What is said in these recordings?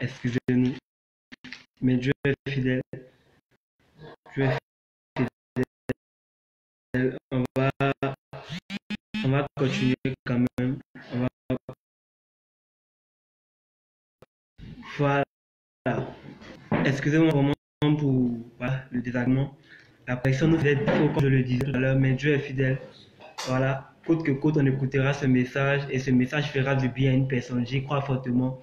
excusez-nous, mais Dieu est fidèle. Dieu est fidèle. On va continuer quand même. Voilà. Excusez-moi vraiment pour voilà, le désagrément. La pression nous fait trop, comme je le disais tout à l'heure, mais Dieu est fidèle. Voilà. Coûte que coûte, on écoutera ce message et ce message fera du bien à une personne. J'y crois fortement.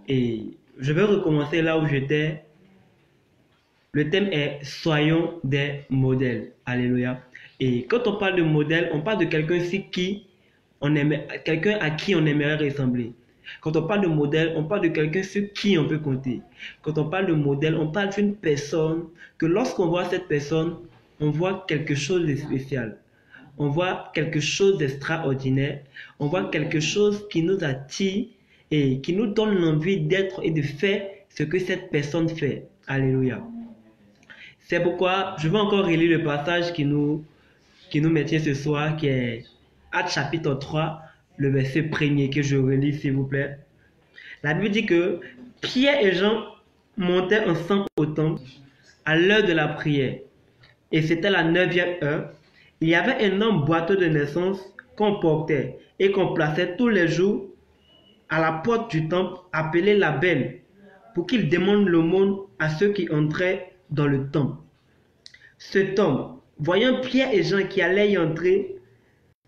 Et je vais recommencer là où j'étais. Le thème est soyons des modèles. Alléluia. Et quand on parle de modèle, on parle de quelqu'un quelqu'un à qui on aimerait ressembler. Quand on parle de modèle, on parle de quelqu'un sur qui on peut compter. Quand on parle de modèle, on parle d'une personne que lorsqu'on voit cette personne, on voit quelque chose de spécial. On voit quelque chose d'extraordinaire. On voit quelque chose qui nous attire et qui nous donne l'envie d'être et de faire ce que cette personne fait. Alléluia. C'est pourquoi je vais encore relire le passage qui nous maintient ce soir, qui est Actes chapitre 3, le verset 1er que je relis s'il vous plaît. La Bible dit que Pierre et Jean montaient ensemble au temple à l'heure de la prière. Et c'était la 9e heure. Il y avait un homme boiteux de naissance qu'on portait et qu'on plaçait tous les jours à la porte du temple appelé la Belle pour qu'il demande l'aumône à ceux qui entraient dans le temple. Cet homme, voyant Pierre et Jean qui allaient y entrer,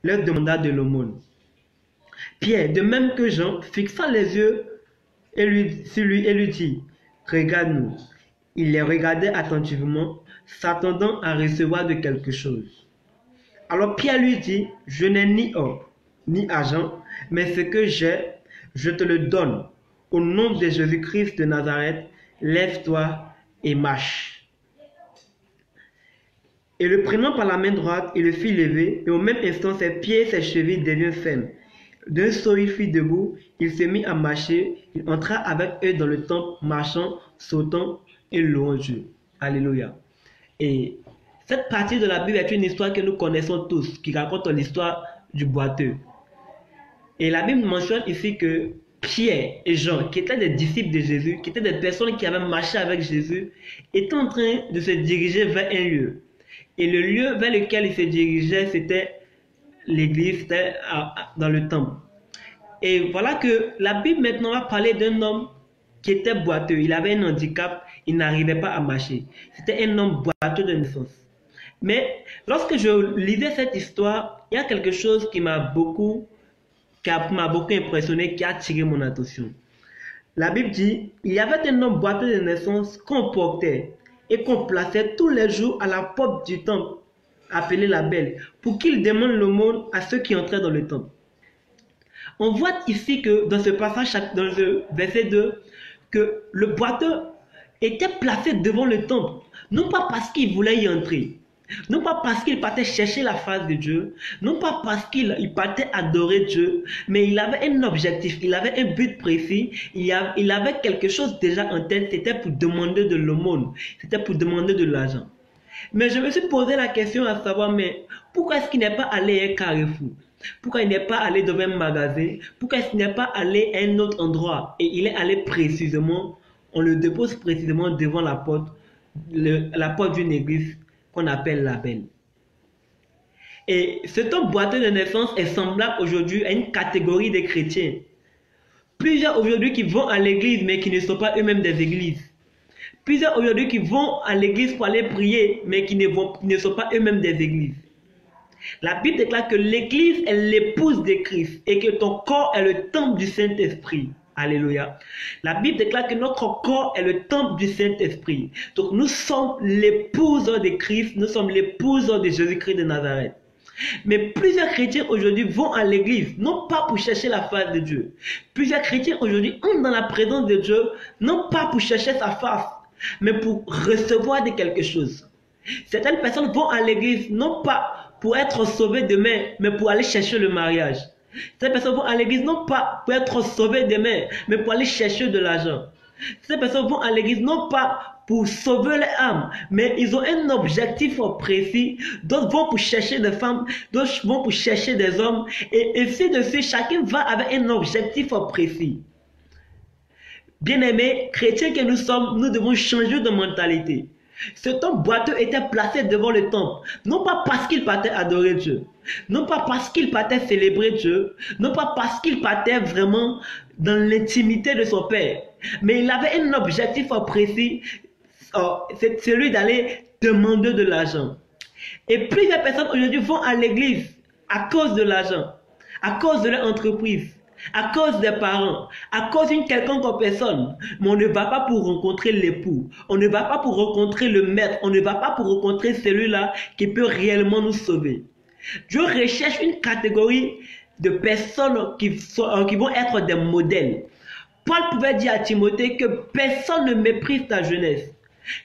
leur demanda de l'aumône. Pierre, de même que Jean, fixa les yeux sur lui et lui dit, « Regarde-nous. » Il les regardait attentivement, s'attendant à recevoir de quelque chose. Alors Pierre lui dit, « Je n'ai ni or, ni argent, mais ce que j'ai, je te le donne. Au nom de Jésus-Christ de Nazareth, lève-toi et marche. » Et le prenant par la main droite, il le fit lever, et au même instant, ses pieds et ses chevilles devinrent fermes. D'un saut, il fit debout, il se mit à marcher, il entra avec eux dans le temple, marchant, sautant et louant Dieu. Alléluia. Et cette partie de la Bible est une histoire que nous connaissons tous, qui raconte l'histoire du boiteux. Et la Bible mentionne ici que Pierre et Jean, qui étaient des disciples de Jésus, qui étaient des personnes qui avaient marché avec Jésus, étaient en train de se diriger vers un lieu. Et le lieu vers lequel ils se dirigeaient, c'était l'église, c'était dans le temple. Et voilà que la Bible maintenant va parler d'un homme qui était boiteux. Il avait un handicap, il n'arrivait pas à marcher. C'était un homme boiteux de naissance. Mais lorsque je lisais cette histoire, il y a quelque chose qui m'a beaucoup impressionné, qui a attiré mon attention. La Bible dit, il y avait un homme boiteux de naissance qu'on portait et qu'on plaçait tous les jours à la porte du temple, appelé la Belle, pour qu'il demande l'aumône à ceux qui entraient dans le temple. On voit ici que dans ce passage, dans le verset 2, que le boiteux était placé devant le temple, non pas parce qu'il voulait y entrer, non pas parce qu'il partait chercher la face de Dieu, non pas parce qu'il partait adorer Dieu, mais il avait un objectif, il avait un but précis, il avait quelque chose déjà en tête, c'était pour demander de l'aumône, c'était pour demander de l'argent. Mais je me suis posé la question à savoir, mais pourquoi est-ce qu'il n'est pas allé à un carrefour? Pourquoi il n'est pas allé dans un magasin? Pourquoi est-ce qu'il n'est pas allé à un autre endroit? Et il est allé précisément, on le dépose précisément devant la porte d'une église qu'on appelle la Belle. Et cet homme boiteux de naissance est semblable aujourd'hui à une catégorie de chrétiens. Plusieurs aujourd'hui qui vont à l'église mais qui ne sont pas eux-mêmes des églises. Plusieurs aujourd'hui qui vont à l'église pour aller prier mais qui ne sont pas eux-mêmes des églises. La Bible déclare que l'église est l'épouse de Christ et que ton corps est le temple du Saint-Esprit. Alléluia. La Bible déclare que notre corps est le temple du Saint-Esprit. Donc nous sommes l'épouse de Christ, nous sommes l'épouse de Jésus-Christ de Nazareth. Mais plusieurs chrétiens aujourd'hui vont à l'église, non pas pour chercher la face de Dieu. Plusieurs chrétiens aujourd'hui entrent dans la présence de Dieu, non pas pour chercher sa face, mais pour recevoir de quelque chose. Certaines personnes vont à l'église, non pas pour être sauvées demain, mais pour aller chercher le mariage. Ces personnes vont à l'église non pas pour être sauvées demain, mais pour aller chercher de l'argent. Ces personnes vont à l'église non pas pour sauver les âmes, mais ils ont un objectif précis. D'autres vont pour chercher des femmes, d'autres vont pour chercher des hommes, et ainsi de suite, chacun va avec un objectif précis. Bien-aimés, chrétiens que nous sommes, nous devons changer de mentalité. Ce temple boiteux était placé devant le temple, non pas parce qu'il partait adorer Dieu, non pas parce qu'il partait célébrer Dieu, non pas parce qu'il partait vraiment dans l'intimité de son Père, mais il avait un objectif précis, c'est celui d'aller demander de l'argent. Et plusieurs personnes aujourd'hui vont à l'église à cause de l'argent, à cause de leur entreprise, à cause des parents, à cause d'une quelconque personne. Mais on ne va pas pour rencontrer l'époux, on ne va pas pour rencontrer le maître, on ne va pas pour rencontrer celui-là qui peut réellement nous sauver. Dieu recherche une catégorie de personnes qui vont être des modèles. Paul pouvait dire à Timothée que personne ne méprise ta jeunesse,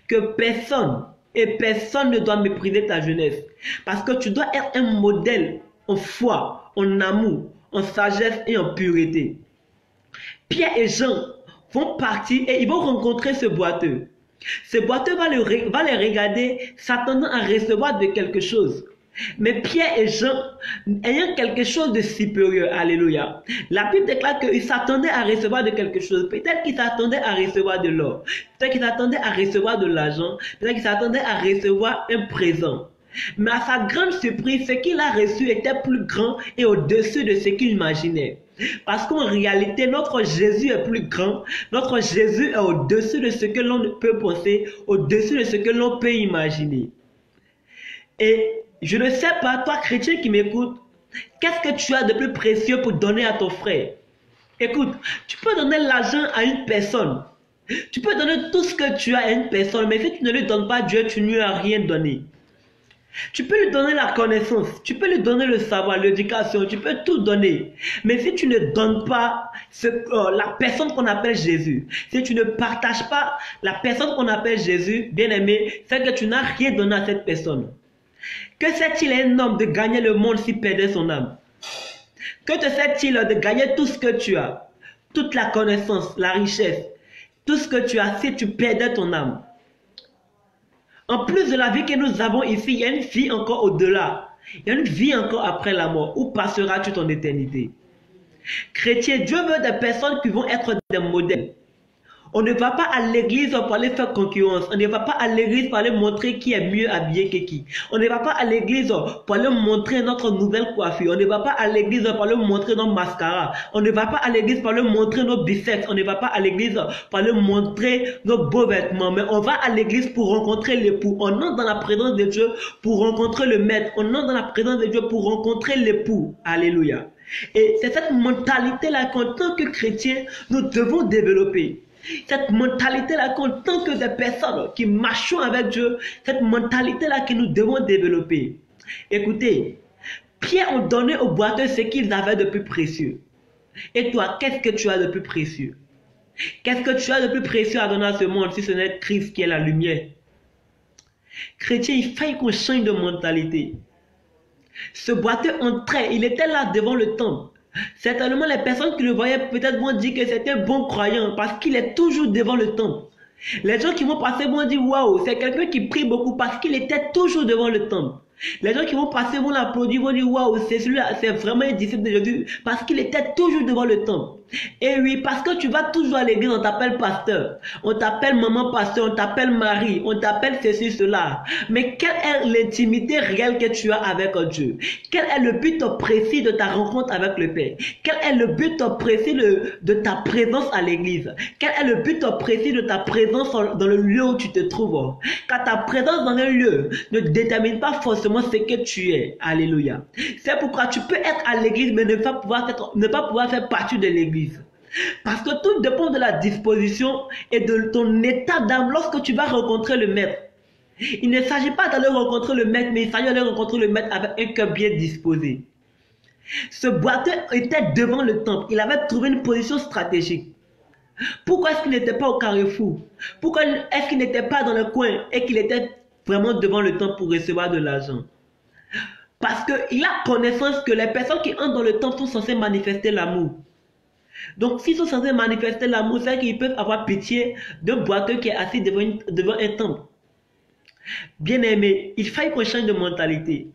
que personne ne doit mépriser ta jeunesse, parce que tu dois être un modèle en foi, en amour, en sagesse et en pureté. Pierre et Jean vont partir et ils vont rencontrer ce boiteux. Ce boiteux va les regarder s'attendant à recevoir de quelque chose. Mais Pierre et Jean, ayant quelque chose de supérieur, alléluia, la Bible déclare qu'ils s'attendaient à recevoir de quelque chose. Peut-être qu'ils s'attendaient à recevoir de l'or, peut-être qu'ils s'attendaient à recevoir de l'argent, peut-être qu'ils s'attendaient à recevoir un présent. Mais à sa grande surprise, ce qu'il a reçu était plus grand et au-dessus de ce qu'il imaginait. Parce qu'en réalité, notre Jésus est plus grand, notre Jésus est au-dessus de ce que l'on peut penser, au-dessus de ce que l'on peut imaginer. Et je ne sais pas, toi chrétien qui m'écoute, qu'est-ce que tu as de plus précieux pour donner à ton frère? Écoute, tu peux donner l'argent à une personne, tu peux donner tout ce que tu as à une personne, mais si tu ne lui donnes pas Dieu, tu ne lui as rien donné. Tu peux lui donner la connaissance, tu peux lui donner le savoir, l'éducation, tu peux tout donner. Mais si tu ne donnes pas la personne qu'on appelle Jésus, si tu ne partages pas la personne qu'on appelle Jésus, bien aimé, c'est que tu n'as rien donné à cette personne. Que sait-il un homme de gagner le monde s'il perdait son âme? Que te sait-il de gagner tout ce que tu as, toute la connaissance, la richesse, tout ce que tu as si tu perdais ton âme? En plus de la vie que nous avons ici, il y a une vie encore au-delà. Il y a une vie encore après la mort. Où passeras-tu ton éternité? Chrétien, Dieu veut des personnes qui vont être des modèles. On ne va pas à l'église pour aller faire concurrence. On ne va pas à l'église pour aller montrer qui est mieux habillé que qui. On ne va pas à l'église pour aller montrer notre nouvelle coiffure. On ne va pas à l'église pour aller montrer nos mascaras. On ne va pas à l'église pour aller montrer nos biceps. On ne va pas à l'église pour aller montrer nos beaux vêtements. Mais on va à l'église pour rencontrer l'époux. On entre dans la présence de Dieu pour rencontrer le maître. On entre dans la présence de Dieu pour rencontrer l'époux. Alléluia. Et c'est cette mentalité-là qu'en tant que chrétien, nous devons développer. Cette mentalité-là qu'en tant que des personnes qui marchons avec Dieu, cette mentalité-là que nous devons développer. Écoutez, Pierre a donné aux boiteux ce qu'ils avaient de plus précieux. Et toi, qu'est-ce que tu as de plus précieux? Qu'est-ce que tu as de plus précieux à donner à ce monde si ce n'est Christ qui est la lumière? Chrétien, il faut qu'on change de mentalité. Ce boiteux entrait, il était là devant le temple. Certainement, les personnes qui le voyaient peut-être vont dire que c'est un bon croyant parce qu'il est toujours devant le temple. Les gens qui vont passer vont dire waouh, c'est quelqu'un qui prie beaucoup parce qu'il était toujours devant le temple. Les gens qui vont passer vont l'applaudir, vont dire waouh, c'est celui-là, c'est vraiment un disciple de Jésus parce qu'il était toujours devant le temple. Et oui, parce que tu vas toujours à l'église, on t'appelle pasteur, on t'appelle maman pasteur, on t'appelle Marie, on t'appelle ceci, cela. Mais quelle est l'intimité réelle que tu as avec Dieu? Quel est le but précis de ta rencontre avec le Père? Quel est le but précis de ta présence à l'église? Quel est le but précis de ta présence dans le lieu où tu te trouves? Car ta présence dans un lieu ne détermine pas forcément ce que tu es. Alléluia. C'est pourquoi tu peux être à l'église mais ne pas pouvoir faire partie de l'église. Parce que tout dépend de la disposition et de ton état d'âme lorsque tu vas rencontrer le maître. Il ne s'agit pas d'aller rencontrer le maître, mais il s'agit d'aller rencontrer le maître avec un cœur bien disposé. Ce boiteux était devant le temple. Il avait trouvé une position stratégique. Pourquoi est-ce qu'il n'était pas au carrefour? Pourquoi est-ce qu'il n'était pas dans le coin et qu'il était vraiment devant le temple pour recevoir de l'argent? Parce qu'il a connaissance que les personnes qui entrent dans le temple sont censées manifester l'amour. Donc, s'ils sont censés manifester l'amour, c'est qu'ils peuvent avoir pitié d'un boiteux qui est assis devant un temple. Bien aimé, il faut qu'on change de mentalité.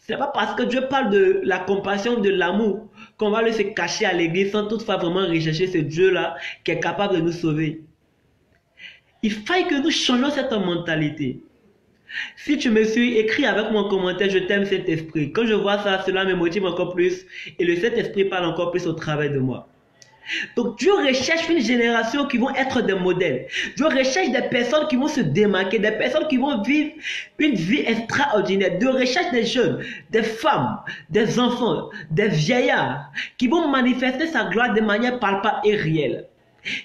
Ce n'est pas parce que Dieu parle de la compassion, de l'amour, qu'on va aller se cacher à l'église sans toutefois vraiment rechercher ce Dieu-là qui est capable de nous sauver. Il faille que nous changions cette mentalité. Si tu me suis, écris avec moi en commentaire, je t'aime Saint-Esprit. Quand je vois ça, cela me motive encore plus et le Saint-Esprit parle encore plus au travers de moi. Donc Dieu recherche une génération qui vont être des modèles. Dieu recherche des personnes qui vont se démarquer, des personnes qui vont vivre une vie extraordinaire. Dieu recherche des jeunes, des femmes, des enfants, des vieillards qui vont manifester sa gloire de manière palpable et réelle.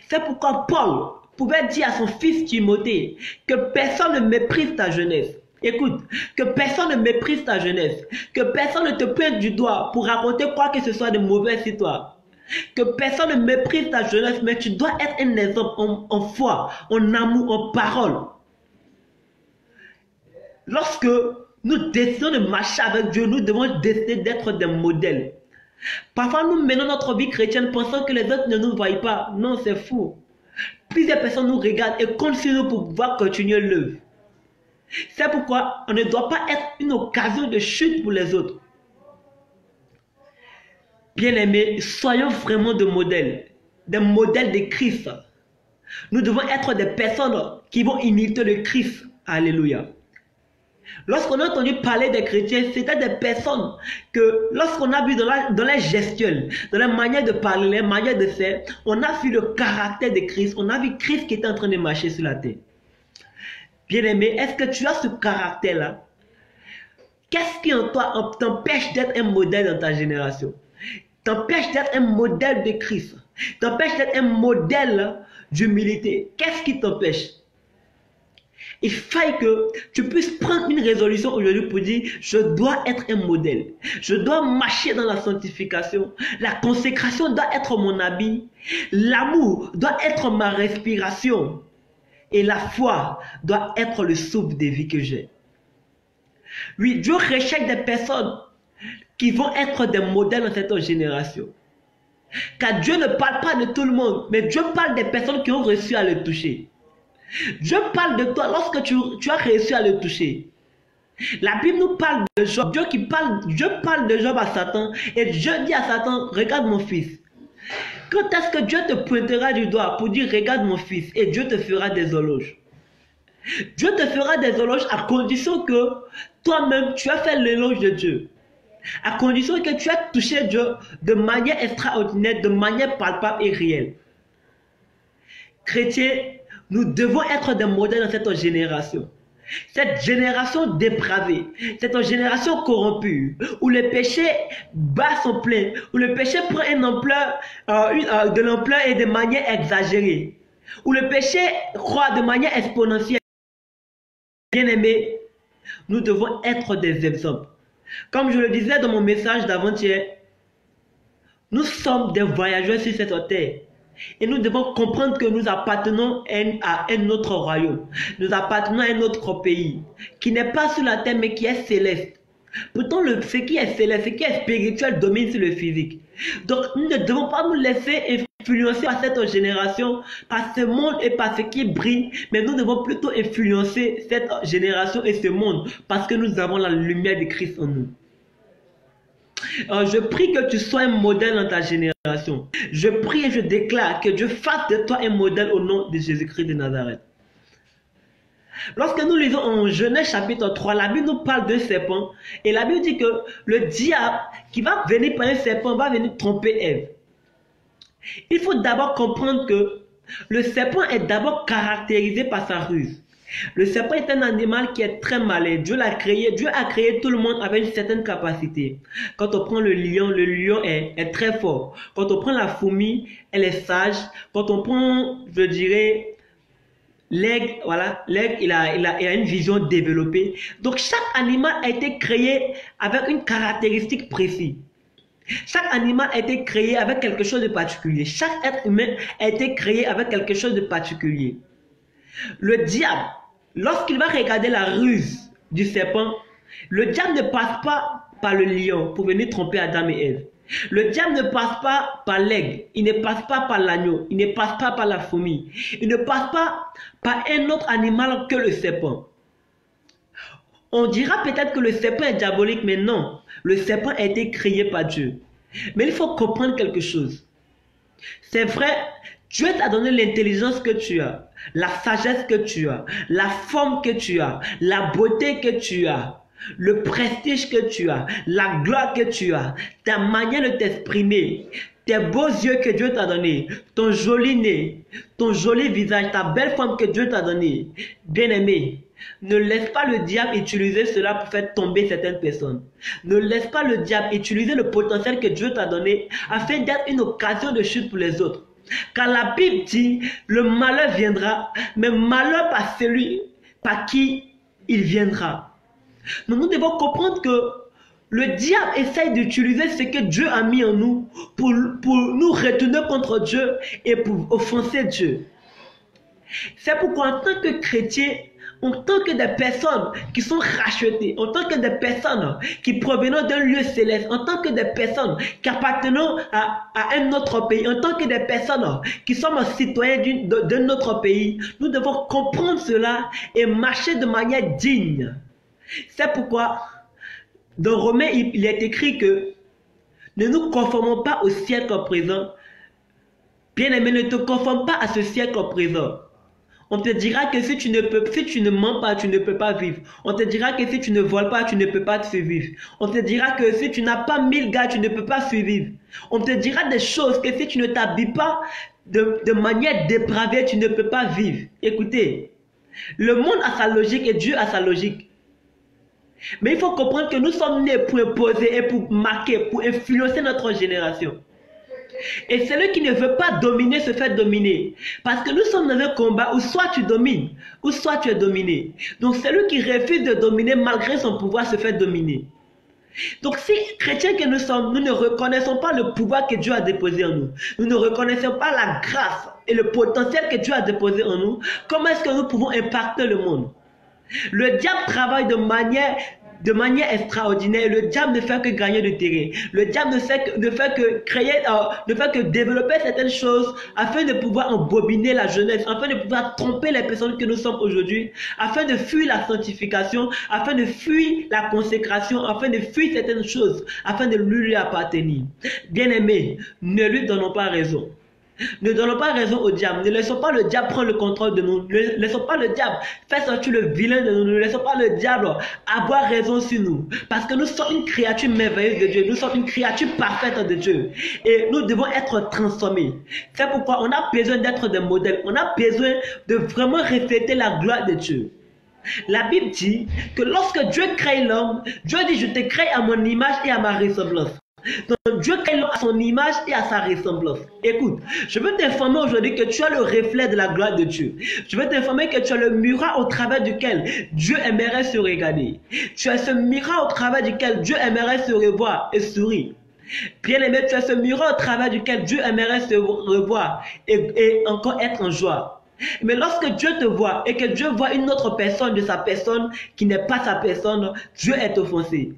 C'est pourquoi Paul pouvait dire à son fils Timothée que personne ne méprise ta jeunesse. Écoute, que personne ne méprise ta jeunesse, que personne ne te pointe du doigt pour raconter quoi que ce soit de mauvais sur toi. Que personne ne méprise ta jeunesse, mais tu dois être un exemple en foi, en amour, en parole. Lorsque nous décidons de marcher avec Dieu, nous devons décider d'être des modèles. Parfois, nous menons notre vie chrétienne pensant que les autres ne nous voient pas. Non, c'est fou. Plusieurs personnes nous regardent et comptent sur nous pour pouvoir continuer l'œuvre. C'est pourquoi on ne doit pas être une occasion de chute pour les autres. Bien-aimés, soyons vraiment des modèles de Christ. Nous devons être des personnes qui vont imiter le Christ. Alléluia. Lorsqu'on a entendu parler des chrétiens, c'était des personnes que lorsqu'on a vu dans la gestuelle, dans la manière de parler, la manière de faire, on a vu le caractère de Christ, on a vu Christ qui était en train de marcher sur la terre. Bien-aimé, est-ce que tu as ce caractère-là? Qu'est-ce qui en toi t'empêche d'être un modèle dans ta génération? T'empêche d'être un modèle de Christ, t'empêche d'être un modèle d'humilité. Qu'est-ce qui t'empêche? Il faille que tu puisses prendre une résolution aujourd'hui pour dire, je dois être un modèle. Je dois marcher dans la sanctification. La consécration doit être mon habit. L'amour doit être ma respiration. Et la foi doit être le souffle de vie que j'ai. Oui, Dieu recherche des personnes qui vont être des modèles dans cette génération. Car Dieu ne parle pas de tout le monde, mais Dieu parle des personnes qui ont réussi à le toucher. Dieu parle de toi lorsque tu as réussi à le toucher. La Bible nous parle de Job. Dieu parle de Job à Satan. Et Dieu dit à Satan, regarde mon fils. Quand est-ce que Dieu te pointera du doigt pour dire, regarde mon fils, et Dieu te fera des éloges? Dieu te fera des éloges à condition que toi-même, tu as fait l'éloge de Dieu. À condition que tu as touché Dieu de manière extraordinaire, de manière palpable et réelle. Chrétiens, nous devons être des modèles dans cette génération. Cette génération dépravée, cette génération corrompue, où le péché bat son plein, où le péché prend une ampleur, de l'ampleur et de manière exagérée, où le péché croît de manière exponentielle. Bien-aimés, nous devons être des exemples. Comme je le disais dans mon message d'avant-hier, nous sommes des voyageurs sur cette terre. Et nous devons comprendre que nous appartenons à un autre royaume. Nous appartenons à un autre pays qui n'est pas sur la terre mais qui est céleste. Pourtant, ce qui est céleste, ce qui est spirituel domine sur le physique. Donc, nous ne devons pas nous laisser influencer par cette génération, par ce monde et par ce qui brille. Mais nous devons plutôt influencer cette génération et ce monde parce que nous avons la lumière de Christ en nous. Je prie que tu sois un modèle dans ta génération. Je prie et je déclare que Dieu fasse de toi un modèle au nom de Jésus-Christ de Nazareth. Lorsque nous lisons en Genèse chapitre 3, la Bible nous parle d'un serpent. Et la Bible dit que le diable qui va venir par un serpent va venir tromper Ève. Il faut d'abord comprendre que le serpent est d'abord caractérisé par sa ruse. Le serpent est un animal qui est très malin. Dieu l'a créé. Dieu a créé tout le monde avec une certaine capacité. Quand on prend le lion est très fort. Quand on prend la fourmi, elle est sage. Quand on prend, je dirais, l'aigle, voilà, l'aigle, il a une vision développée. Donc chaque animal a été créé avec une caractéristique précise. Chaque animal a été créé avec quelque chose de particulier. Chaque être humain a été créé avec quelque chose de particulier. Le diable, lorsqu'il va regarder la ruse du serpent, le diable ne passe pas par le lion pour venir tromper Adam et Ève. Le diable ne passe pas par l'aigle, il ne passe pas par l'agneau, il ne passe pas par la fourmi, il ne passe pas par un autre animal que le serpent. On dira peut-être que le serpent est diabolique, mais non, le serpent a été créé par Dieu. Mais il faut comprendre quelque chose. C'est vrai, Dieu t'a donné l'intelligence que tu as, la sagesse que tu as, la forme que tu as, la beauté que tu as, le prestige que tu as, la gloire que tu as, ta manière de t'exprimer, tes beaux yeux que Dieu t'a donné, ton joli nez, ton joli visage, ta belle forme que Dieu t'a donnée. Bien-aimé, ne laisse pas le diable utiliser cela pour faire tomber certaines personnes. Ne laisse pas le diable utiliser le potentiel que Dieu t'a donné afin d'être une occasion de chute pour les autres. Car la Bible dit, le malheur viendra, mais malheur par celui par qui il viendra. Donc nous devons comprendre que le diable essaye d'utiliser ce que Dieu a mis en nous pour nous retourner contre Dieu et pour offenser Dieu. C'est pourquoi en tant que chrétien, en tant que des personnes qui sont rachetées, en tant que des personnes qui proviennent d'un lieu céleste, en tant que des personnes qui appartiennent à un autre pays, en tant que des personnes qui sommes citoyens d'un autre pays, nous devons comprendre cela et marcher de manière digne. C'est pourquoi dans Romains, il est écrit que ne nous conformons pas au siècle présent. Bien-aimé, ne te conforme pas à ce siècle présent. On te dira que si tu ne mens pas, tu ne peux pas vivre. On te dira que si tu ne voles pas, tu ne peux pas survivre. On te dira que si tu n'as pas 1000 gars, tu ne peux pas survivre. On te dira des choses que si tu ne t'habilles pas de manière dépravée, tu ne peux pas vivre. Écoutez, le monde a sa logique et Dieu a sa logique. Mais il faut comprendre que nous sommes nés pour imposer et pour marquer, pour influencer notre génération. Et celui qui ne veut pas dominer se fait dominer. Parce que nous sommes dans un combat où soit tu domines, ou soit tu es dominé. Donc celui qui refuse de dominer malgré son pouvoir se fait dominer. Donc si chrétiens que nous sommes, nous ne reconnaissons pas le pouvoir que Dieu a déposé en nous. Nous ne reconnaissons pas la grâce et le potentiel que Dieu a déposé en nous. Comment est-ce que nous pouvons impacter le monde? Le diable travaille de manière extraordinaire. Le diable ne fait que gagner du terrain. Le diable ne fait que développer certaines choses afin de pouvoir embobiner la jeunesse, afin de pouvoir tromper les personnes que nous sommes aujourd'hui, afin de fuir la sanctification, afin de fuir la consécration, afin de fuir certaines choses, afin de lui appartenir. Bien-aimés, ne lui donnons pas raison. Ne donnons pas raison au diable. Ne laissons pas le diable prendre le contrôle de nous. Ne laissons pas le diable faire sortir le vilain de nous. Ne laissons pas le diable avoir raison sur nous. Parce que nous sommes une créature merveilleuse de Dieu. Nous sommes une créature parfaite de Dieu. Et nous devons être transformés. C'est pourquoi on a besoin d'être des modèles. On a besoin de vraiment refléter la gloire de Dieu. La Bible dit que lorsque Dieu crée l'homme, Dieu dit: je te crée à mon image et à ma ressemblance. Donc Dieu crée l'homme à son image et à sa ressemblance. Écoute, je veux t'informer aujourd'hui que tu as le reflet de la gloire de Dieu. Je veux t'informer que tu as le miroir au travers duquel Dieu aimerait se regarder. Tu as ce miroir au travers duquel Dieu aimerait se revoir et sourire. Bien-aimé, tu as ce miroir au travers duquel Dieu aimerait se revoir et encore être en joie. Mais lorsque Dieu te voit et que Dieu voit une autre personne de sa personne qui n'est pas sa personne, Dieu est offensé.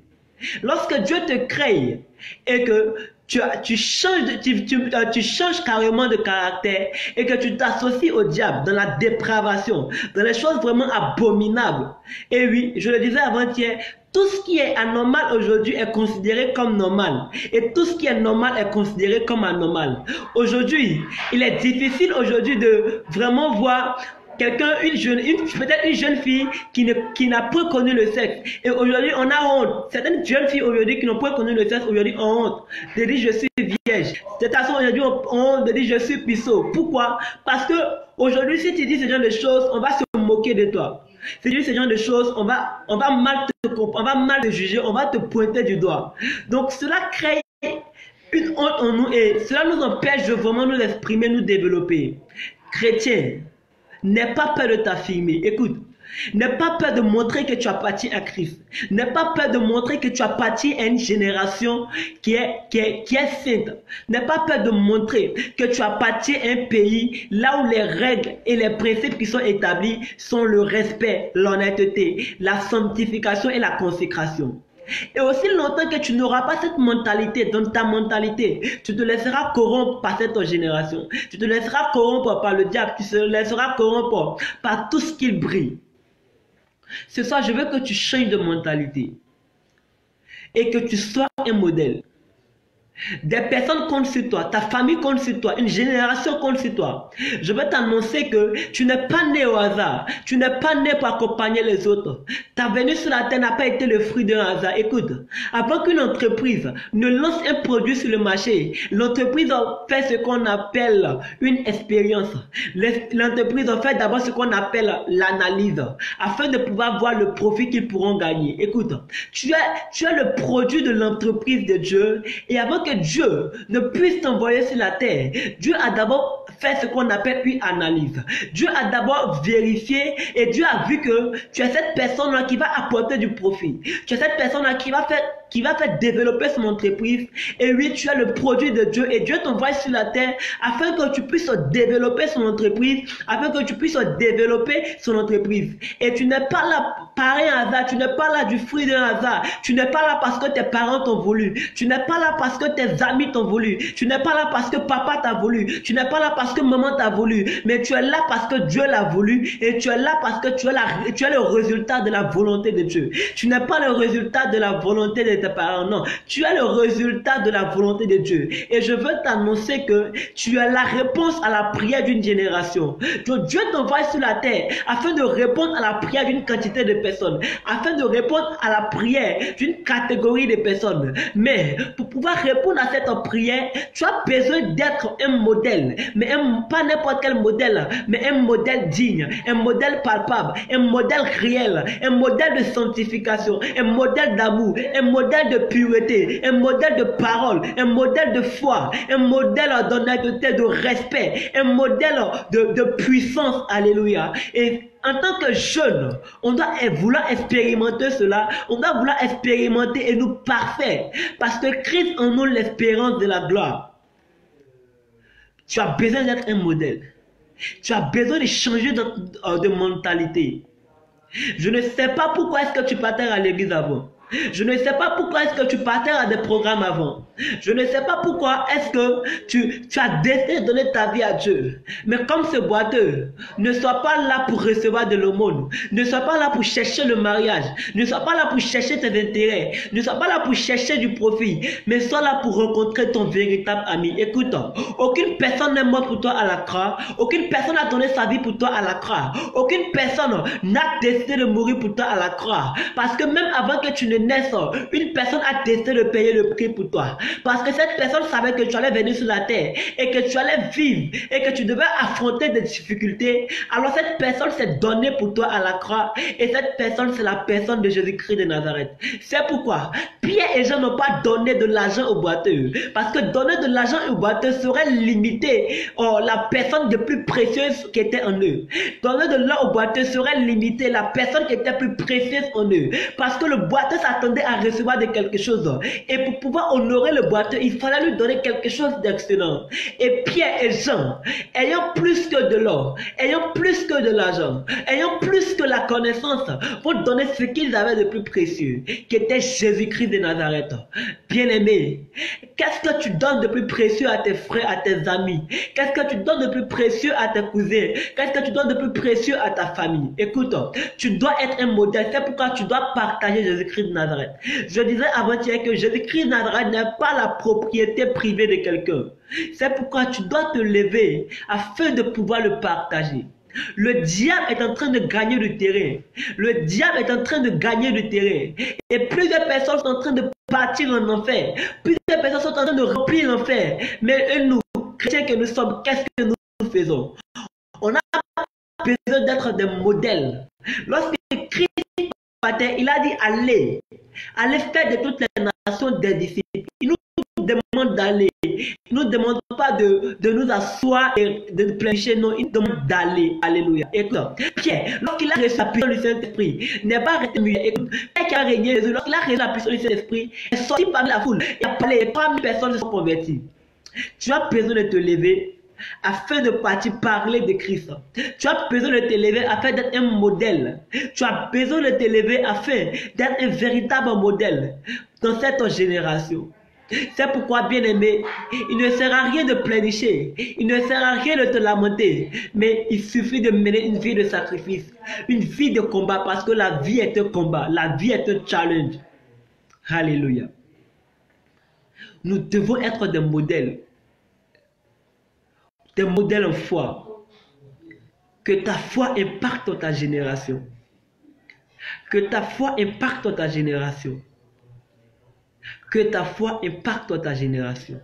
Lorsque Dieu te crée et que tu changes carrément de caractère et que tu t'associes au diable dans la dépravation, dans les choses vraiment abominables. Et oui, je le disais avant-hier, tout ce qui est anormal aujourd'hui est considéré comme normal. Et tout ce qui est normal est considéré comme anormal. Aujourd'hui, il est difficile aujourd'hui de vraiment voir quelqu'un, peut-être une jeune fille qui n'a pas connu le sexe. Et aujourd'hui, on a honte. Certaines jeunes filles aujourd'hui qui n'ont pas connu le sexe, aujourd'hui, ont honte de dire: je suis vierge. De toute façon, aujourd'hui, on honte de dire: je suis puceau. Pourquoi? Parce que aujourd'hui, si tu dis ce genre de choses, on va se moquer de toi. Si tu dis ce genre de choses, on va mal te juger, on va te pointer du doigt. Donc, cela crée une honte en nous et cela nous empêche de vraiment nous exprimer, nous développer. Chrétiens, n'aie pas peur de t'affirmer. Écoute, n'aie pas peur de montrer que tu appartiens à Christ. N'aie pas peur de montrer que tu appartiens à une génération qui est sainte. N'aie pas peur de montrer que tu appartiens à un pays là où les règles et les principes qui sont établis sont le respect, l'honnêteté, la sanctification et la consécration. Et aussi longtemps que tu n'auras pas cette mentalité, dans ta mentalité, tu te laisseras corrompre par cette génération. Tu te laisseras corrompre par le diable. Tu te laisseras corrompre par tout ce qui brille. Ce soir, je veux que tu changes de mentalité. Et que tu sois un modèle. Des personnes comptent sur toi, ta famille compte sur toi, une génération compte sur toi. Je veux t'annoncer que tu n'es pas né au hasard, tu n'es pas né pour accompagner les autres. Ta venue sur la terre n'a pas été le fruit d'un hasard. Écoute, avant qu'une entreprise ne lance un produit sur le marché, l'entreprise fait ce qu'on appelle une expérience. L'entreprise fait d'abord ce qu'on appelle l'analyse, afin de pouvoir voir le profit qu'ils pourront gagner. Écoute, tu es le produit de l'entreprise de Dieu, et avant que Dieu ne puisse t'envoyer sur la terre, Dieu a d'abord fait ce qu'on appelle une analyse. Dieu a d'abord vérifié et Dieu a vu que tu es cette personne-là qui va apporter du profit. Tu es cette personne-là qui va faire développer son entreprise. Et oui, tu es le produit de Dieu et Dieu t'envoie sur la terre afin que tu puisses développer son entreprise, afin que tu puisses développer son entreprise. Et tu n'es pas là par un hasard, tu n'es pas là du fruit d'un hasard, tu n'es pas là parce que tes parents t'ont voulu, tu n'es pas là parce que tes amis t'ont voulu, tu n'es pas là parce que papa t'a voulu, tu n'es pas là parce que maman t'a voulu, mais tu es là parce que Dieu l'a voulu, et tu es là parce que tu es le résultat de la volonté de Dieu. Tu n'es pas le résultat de la volonté de tes parents, non, tu es le résultat de la volonté de Dieu. Et je veux t'annoncer que tu es la réponse à la prière d'une génération. Donc Dieu t'envoie sur la terre afin de répondre à la prière d'une quantité de personnes, afin de répondre à la prière d'une catégorie de personnes. Mais pour pouvoir répondre à cette prière, tu as besoin d'être un modèle, mais pas n'importe quel modèle, mais un modèle digne, un modèle palpable, un modèle réel, un modèle de sanctification, un modèle d'amour, un modèle de pureté, un modèle de parole, un modèle de foi, un modèle d'honnêteté, de respect, un modèle de puissance. Alléluia. Et en tant que jeune, on doit vouloir expérimenter cela, on doit vouloir expérimenter et nous parfaire, parce que Christ en nous l'espérance de la gloire. Tu as besoin d'être un modèle. Tu as besoin de changer de mentalité. Je ne sais pas pourquoi est-ce que tu partais à l'église avant. Je ne sais pas pourquoi est-ce que tu partais à des programmes avant. Je ne sais pas pourquoi est-ce que tu as décidé de donner ta vie à Dieu. Mais comme ce boiteux, ne sois pas là pour recevoir de l'aumône. Ne sois pas là pour chercher le mariage. Ne sois pas là pour chercher tes intérêts. Ne sois pas là pour chercher du profit. Mais sois là pour rencontrer ton véritable ami. Écoute, aucune personne n'est morte pour toi à la croix. Aucune personne n'a donné sa vie pour toi à la croix. Aucune personne n'a décidé de mourir pour toi à la croix. Parce que même avant que tu ne naisses, une personne a décidé de payer le prix pour toi. Parce que cette personne savait que tu allais venir sur la terre et que tu allais vivre et que tu devais affronter des difficultés. Alors cette personne s'est donnée pour toi à la croix, et cette personne, c'est la personne de Jésus-Christ de Nazareth. C'est pourquoi Pierre et Jean n'ont pas donné de l'argent au boiteux, parce que donner de l'argent au boiteux serait limiter la personne de plus précieuse qui était en eux. Donner de l'argent au boiteux serait limiter la personne qui était plus précieuse en eux, parce que le boiteux s'attendait à recevoir de quelque chose, et pour pouvoir honorer le boiteux, il fallait lui donner quelque chose d'excellent. Et Pierre et Jean, ayant plus que de l'or, ayant plus que de l'argent, ayant plus que la connaissance, vont donner ce qu'ils avaient de plus précieux, qui était Jésus-Christ de Nazareth. Bien-aimé, qu'est-ce que tu donnes de plus précieux à tes frères, à tes amis? Qu'est-ce que tu donnes de plus précieux à tes cousins? Qu'est-ce que tu donnes de plus précieux à ta famille? Écoute, tu dois être un modèle. C'est pourquoi tu dois partager Jésus-Christ de Nazareth. Je disais avant-hier que Jésus-Christ de Nazareth n'est pas la propriété privée de quelqu'un. C'est pourquoi tu dois te lever afin de pouvoir le partager. Le diable est en train de gagner du terrain. Le diable est en train de gagner du terrain. Et plusieurs personnes sont en train de partir en enfer. Plusieurs personnes sont en train de remplir l'enfer. Mais nous, chrétiens que nous sommes, qu'est-ce que nous faisons? On a besoin d'être des modèles. Lorsque Christ partait, il a dit allez. Allez faire de toutes les nations des disciples. Il nous demande d'aller. Il ne nous demande pas de nous asseoir et de planifier. Non, il nous demande d'aller. Alléluia. Écoute, Pierre, lorsqu'il a reçu la puissance du Saint-Esprit, n'est pas resté muet. Écoute, Pierre qui a régné Jésus, lorsqu'il a reçu la puissance du Saint-Esprit, il est sorti parmi la foule. Il a parlé et 3000 personnes se sont converties. Tu as besoin de te lever afin de partir parler de Christ. Tu as besoin de te lever afin d'être un modèle. Tu as besoin de te lever afin d'être un véritable modèle dans cette génération. C'est pourquoi, bien-aimé, il ne sert à rien de pleurnicher, il ne sert à rien de te lamenter, mais il suffit de mener une vie de sacrifice, une vie de combat, parce que la vie est un combat, la vie est un challenge. Alléluia. nous devons être des modèles en foi. Que ta foi impacte ta génération. Que ta foi impacte ta génération. Que ta foi impacte ta génération.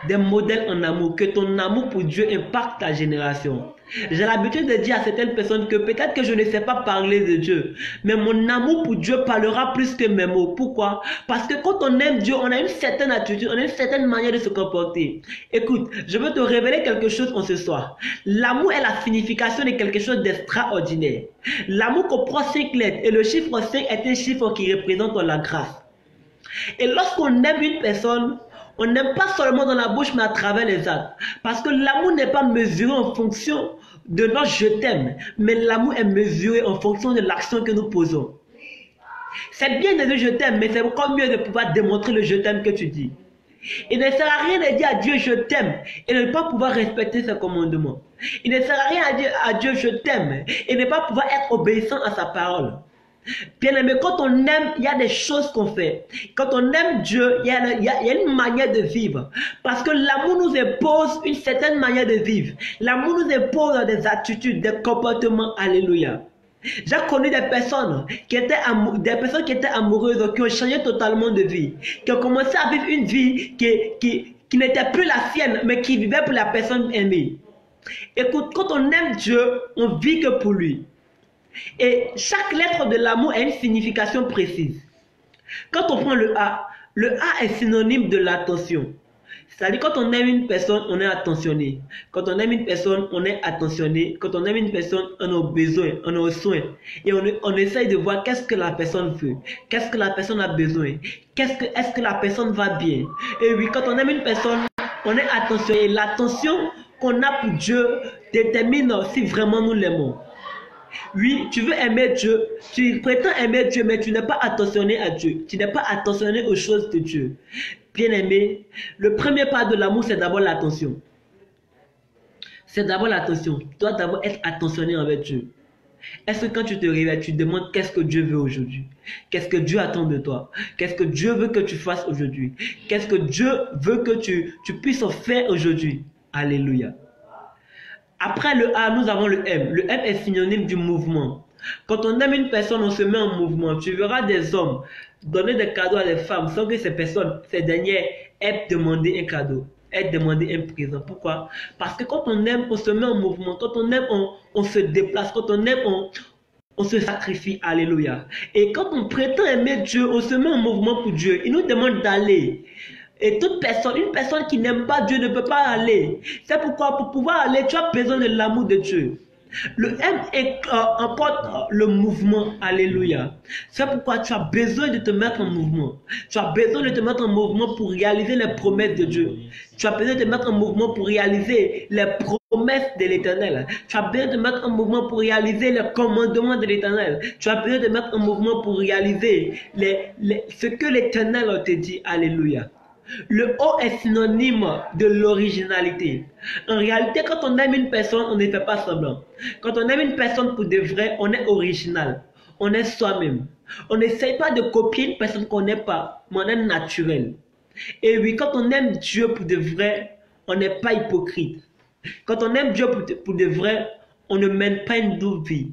Des modèles en amour. Que ton amour pour Dieu impacte ta génération. J'ai l'habitude de dire à certaines personnes que peut-être que je ne sais pas parler de Dieu, mais mon amour pour Dieu parlera plus que mes mots. Pourquoi? Parce que quand on aime Dieu, on a une certaine attitude, on a une certaine manière de se comporter. Écoute, je veux te révéler quelque chose en ce soir. L'amour est la signification de quelque chose d'extraordinaire. L'amour comprend 5 lettres et le chiffre 5 est un chiffre qui représente la grâce. Et lorsqu'on aime une personne, on n'aime pas seulement dans la bouche, mais à travers les actes. Parce que l'amour n'est pas mesuré en fonction de notre je t'aime, mais l'amour est mesuré en fonction de l'action que nous posons. C'est bien de dire je t'aime, mais c'est encore mieux de pouvoir démontrer le je t'aime que tu dis. Il ne sert à rien de dire à Dieu je t'aime et de ne pas pouvoir respecter ses commandements. Il ne sert à rien de dire à Dieu je t'aime et de ne pas pouvoir être obéissant à sa parole. Bien aimé, quand on aime, il y a des choses qu'on fait. Quand on aime Dieu, il y a une manière de vivre. Parce que l'amour nous impose une certaine manière de vivre. L'amour nous impose des attitudes, des comportements. Alléluia. J'ai connu des personnes qui étaient amoureuses, qui ont changé totalement de vie, qui ont commencé à vivre une vie qui n'était plus la sienne, mais qui vivait pour la personne aimée. Écoute, quand on aime Dieu, on vit que pour lui. Et chaque lettre de l'amour a une signification précise. Quand on prend le A est synonyme de l'attention. C'est-à-dire quand on aime une personne, on est attentionné. Quand on aime une personne, on est attentionné. Quand on aime une personne, on a besoin, on a soin. Et on essaye de voir qu'est-ce que la personne veut. Qu'est-ce que la personne a besoin. Est-ce que la personne va bien. Et oui, quand on aime une personne, on est attentionné. L'attention qu'on a pour Dieu détermine si vraiment nous l'aimons. Oui, tu veux aimer Dieu, tu prétends aimer Dieu, mais tu n'es pas attentionné à Dieu. Tu n'es pas attentionné aux choses de Dieu. Bien aimé, le premier pas de l'amour, c'est d'abord l'attention. C'est d'abord l'attention. Tu dois d'abord être attentionné envers Dieu. Est-ce que quand tu te réveilles, tu te demandes qu'est-ce que Dieu veut aujourd'hui? Qu'est-ce que Dieu attend de toi? Qu'est-ce que Dieu veut que tu fasses aujourd'hui? Qu'est-ce que Dieu veut que tu puisses faire aujourd'hui? Alléluia. Après le A, nous avons le M. Le M est synonyme du mouvement. Quand on aime une personne, on se met en mouvement. Tu verras des hommes donner des cadeaux à des femmes sans que ces dernières aient demandé un cadeau, aient demandé un présent. Pourquoi? Parce que quand on aime, on se met en mouvement. Quand on aime, on se déplace. Quand on aime, on se sacrifie. Alléluia. Et quand on prétend aimer Dieu, on se met en mouvement pour Dieu. Il nous demande d'aller. Et toute personne, une personne qui n'aime pas Dieu ne peut pas aller. C'est pourquoi pour pouvoir aller, tu as besoin de l'amour de Dieu. Le M emporte le mouvement. Alléluia. C'est pourquoi tu as besoin de te mettre en mouvement. Tu as besoin de te mettre en mouvement pour réaliser les promesses de Dieu. Tu as besoin de te mettre en mouvement pour réaliser les promesses de l'Éternel. Tu as besoin de te mettre en mouvement pour réaliser les commandements de l'Éternel. Tu as besoin de te mettre en mouvement pour réaliser ce que l'Éternel te dit. Alléluia. Le O est synonyme de l'originalité. En réalité, quand on aime une personne, on ne fait pas semblant. Quand on aime une personne pour de vrai, on est original. On est soi-même. On n'essaye pas de copier une personne qu'on n'est pas, mais on est naturel. Et oui, quand on aime Dieu pour de vrai, on n'est pas hypocrite. Quand on aime Dieu pour de vrai, on ne mène pas une double vie.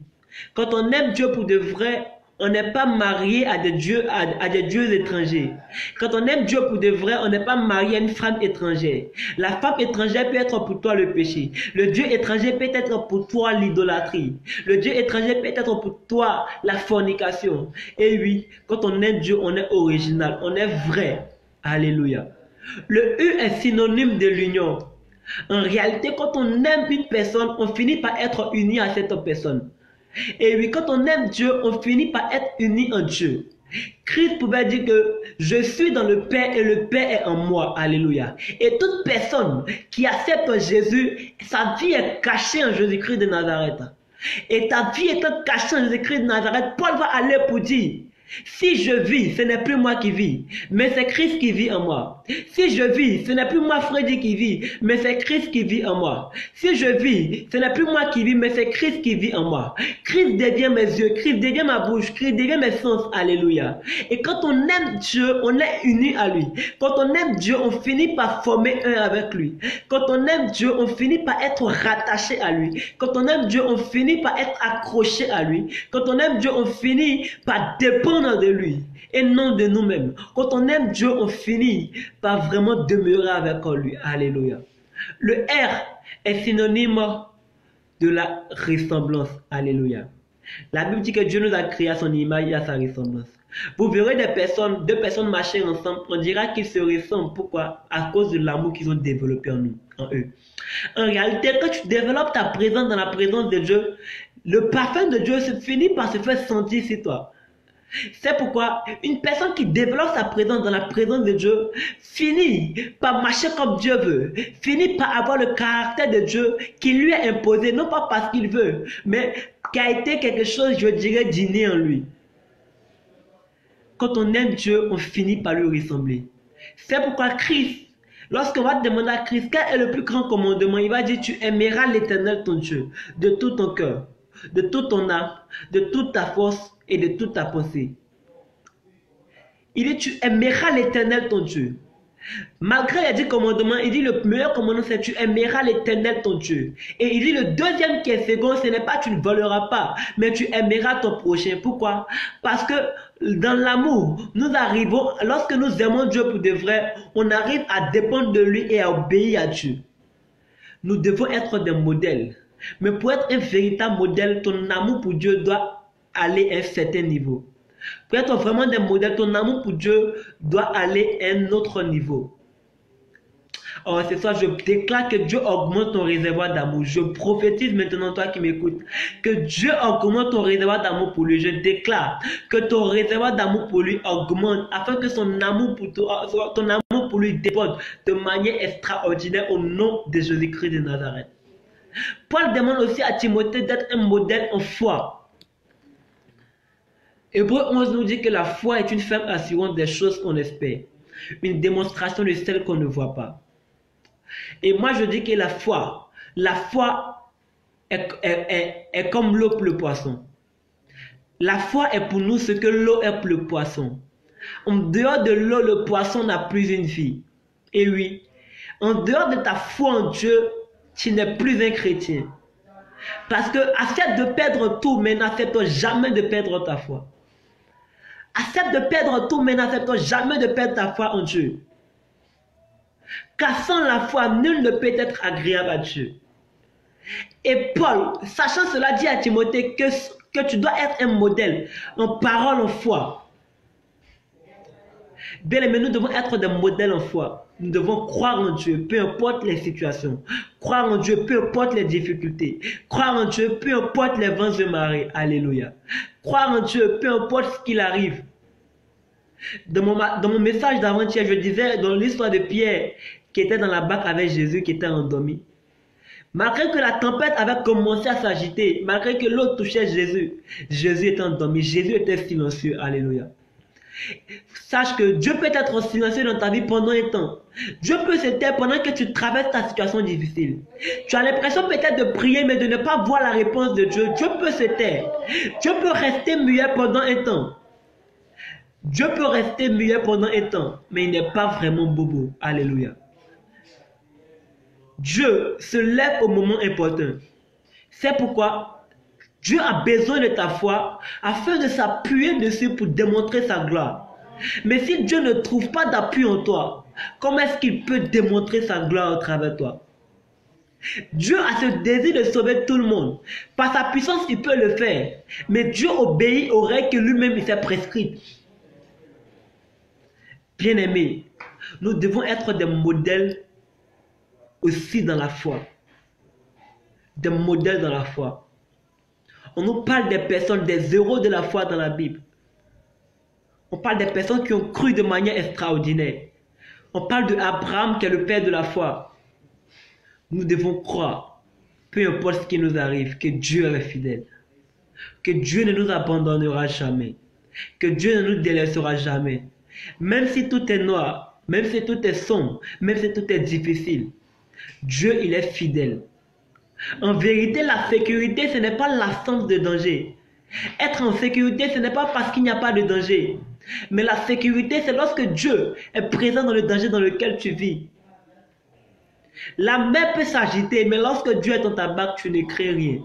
Quand on aime Dieu pour de vrai, on n'est pas marié à des dieux étrangers. Quand on aime Dieu pour de vrai, on n'est pas marié à une femme étrangère. La femme étrangère peut être pour toi le péché. Le Dieu étranger peut être pour toi l'idolâtrie. Le Dieu étranger peut être pour toi la fornication. Et oui, quand on aime Dieu, on est original, on est vrai. Alléluia. Le U est synonyme de l'union. En réalité, quand on aime une personne, on finit par être uni à cette personne. Et oui, quand on aime Dieu, on finit par être unis en Dieu. Christ pouvait dire que je suis dans le Père et le Père est en moi. Alléluia. Et toute personne qui accepte Jésus, sa vie est cachée en Jésus-Christ de Nazareth. Et ta vie étant cachée en Jésus-Christ de Nazareth, Paul va aller pour dire Si je vis, ce n'est plus moi qui vis, mais c'est Christ qui vit en moi. Si je vis, ce n'est plus moi Freddy qui vit, mais c'est Christ qui vit en moi. Si je vis, ce n'est plus moi qui vis, mais c'est Christ qui vit en moi. Christ devient mes yeux, Christ devient ma bouche, Christ devient mes sens. Alléluia. Et quand on aime Dieu, on est uni à lui. Quand on aime Dieu, on finit par former un avec lui. Quand on aime Dieu, on finit par être rattaché à lui. Quand on aime Dieu, on finit par être accroché à lui. Quand on aime Dieu, on finit par dépendre de lui et non de nous-mêmes. Quand on aime Dieu, on finit par vraiment demeurer avec lui. Alléluia. Le R est synonyme de la ressemblance. Alléluia. La Bible dit que Dieu nous a créé à son image et à sa ressemblance. Vous verrez deux personnes marcher ensemble, on dira qu'ils se ressemblent. Pourquoi? À cause de l'amour qu'ils ont développé en eux. En réalité, quand tu développes ta présence dans la présence de Dieu, le parfum de Dieu se finit par se faire sentir sur toi. C'est pourquoi une personne qui développe sa présence dans la présence de Dieu finit par marcher comme Dieu veut, finit par avoir le caractère de Dieu qui lui est imposé, non pas parce qu'il veut, mais qui a été quelque chose, je dirais, d'inné en lui. Quand on aime Dieu, on finit par lui ressembler. C'est pourquoi Christ, lorsqu'on va demander à Christ quel est le plus grand commandement, il va dire: tu aimeras l'Éternel ton Dieu de tout ton cœur, de toute ton âme, de toute ta force et de toute ta pensée. Il dit: tu aimeras l'Éternel ton Dieu. Malgré les 10 commandements, il dit le meilleur commandement c'est: tu aimeras l'Éternel ton Dieu. Et il dit le deuxième qui est second, ce n'est pas tu ne voleras pas, mais tu aimeras ton prochain. Pourquoi? Parce que dans l'amour, nous arrivons, lorsque nous aimons Dieu pour de vrai, on arrive à dépendre de lui et à obéir à Dieu. Nous devons être des modèles. Mais pour être un véritable modèle, ton amour pour Dieu doit aller à un certain niveau. Pour être vraiment des modèles, ton amour pour Dieu doit aller à un autre niveau. Or, c'est ça, je déclare que Dieu augmente ton réservoir d'amour. Je prophétise maintenant, toi qui m'écoutes, que Dieu augmente ton réservoir d'amour pour lui. Je déclare que ton réservoir d'amour pour lui augmente afin que son amour pour toi, ton amour pour lui déborde de manière extraordinaire au nom de Jésus-Christ de Nazareth. Paul demande aussi à Timothée d'être un modèle en foi. Hébreux 11 nous dit que la foi est une ferme assurance des choses qu'on espère, une démonstration de celles qu'on ne voit pas. Et moi je dis que la foi est comme l'eau pour le poisson. La foi est pour nous ce que l'eau est pour le poisson. En dehors de l'eau, le poisson n'a plus une vie. Et oui, en dehors de ta foi en Dieu, tu n'es plus un chrétien. Parce que accepte de perdre tout, mais n'accepte jamais de perdre ta foi. Accepte de perdre tout, mais n'accepte jamais de perdre ta foi en Dieu. Car sans la foi, nul ne peut être agréable à Dieu. Et Paul, sachant cela, dit à Timothée que tu dois être un modèle en parole, en foi. Bien aimé, nous devons être des modèles en foi. Nous devons croire en Dieu, peu importe les situations. Croire en Dieu, peu importe les difficultés. Croire en Dieu, peu importe les vents de marée. Alléluia. Croire en Dieu, peu importe ce qu'il arrive. Dans mon message d'avant-hier, je disais dans l'histoire de Pierre qui était dans la barque avec Jésus, qui était endormi. Malgré que la tempête avait commencé à s'agiter, malgré que l'eau touchait Jésus, Jésus était endormi, Jésus était silencieux. Alléluia. Sache que Dieu peut être silencieux dans ta vie pendant un temps. Dieu peut se taire pendant que tu traverses ta situation difficile. Tu as l'impression peut-être de prier mais de ne pas voir la réponse de Dieu. Dieu peut se taire. Dieu peut rester muet pendant un temps. Dieu peut rester muet pendant un temps, mais il n'est pas vraiment bobo. Alléluia. Dieu se lève au moment important. C'est pourquoi Dieu a besoin de ta foi afin de s'appuyer dessus pour démontrer sa gloire. Mais si Dieu ne trouve pas d'appui en toi, comment est-ce qu'il peut démontrer sa gloire au travers de toi? Dieu a ce désir de sauver tout le monde. Par sa puissance, il peut le faire. Mais Dieu obéit aux règles que lui-même s'est prescrites. Bien-aimés, nous devons être des modèles aussi dans la foi. Des modèles dans la foi. On nous parle des personnes, des héros de la foi dans la Bible. On parle des personnes qui ont cru de manière extraordinaire. On parle d'Abraham qui est le père de la foi. Nous devons croire, peu importe ce qui nous arrive, que Dieu est fidèle. Que Dieu ne nous abandonnera jamais. que Dieu ne nous délaissera jamais. Même si tout est noir, même si tout est sombre, même si tout est difficile, Dieu, il est fidèle. En vérité, la sécurité, ce n'est pas l'absence de danger. Être en sécurité, ce n'est pas parce qu'il n'y a pas de danger. Mais la sécurité, c'est lorsque Dieu est présent dans le danger dans lequel tu vis. La mer peut s'agiter, mais lorsque Dieu est dans ta barque, tu ne crains rien.